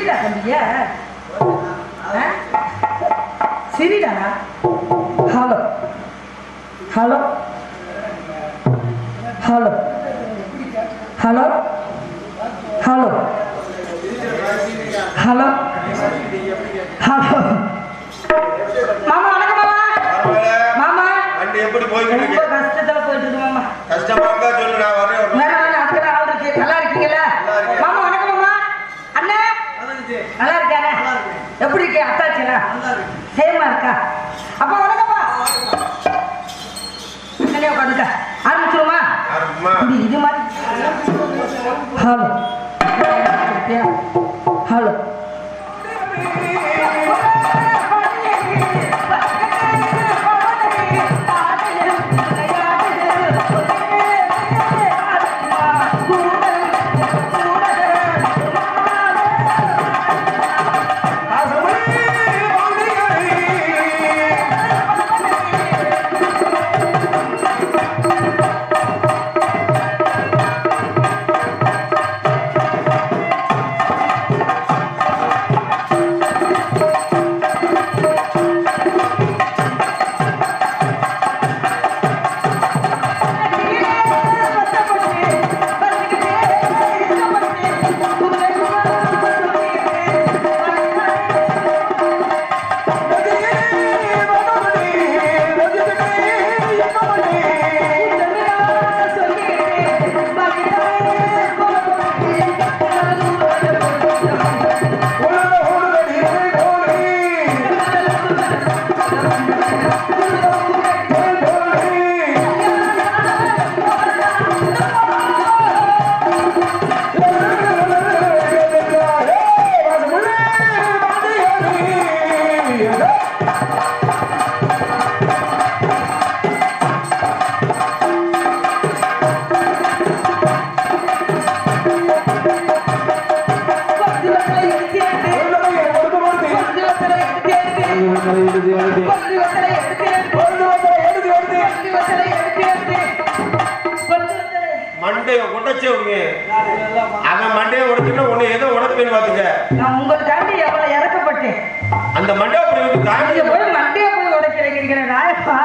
Speaker 4: சிரிடா தம்பியா சிரிடா. Hello hello hello hello hello hello hello. மாமா வணக்கம் மாமா. மாமா
Speaker 8: வண்டி எப்படி போயிட்டு
Speaker 4: ரொம்ப கஷ்டத்துல போயிட்டு இருக்கு மாமா.
Speaker 8: கஷ்டமா இருக்கா சொல்லு, நான் வரேன்.
Speaker 4: அதுக்கு ஆள் இருக்கு. நல்லா இருக்கீங்களா மாமா? வணக்கம் மாமா. அண்ணே நல்லா இருக்கானே? எப்படி இருக்கே அத்தாச்சியா? சேமா இருக்கா? அப்பா வணக்கம்ப்பா. என்னைய உட்காந்துக்க ஆரம்பிச்சிருமா? இது மாதிரி ஹலோ ஹலோ
Speaker 8: மண்டைய உடைச்சு விடுங்க. அவன் மண்டையை உடைச்சுன்னா உன்னை ஏதோ உடைப்பேன்னு பாத்துக்க.
Speaker 4: நான் உங்களுக்காண்டி எவ்வளவு இறக்கப்பட்டேன்.
Speaker 8: அந்த மண்டை அப்படி தாண்டி
Speaker 4: போய் மண்டையை போய் உடைக்கிறீங்க ராயப்பா.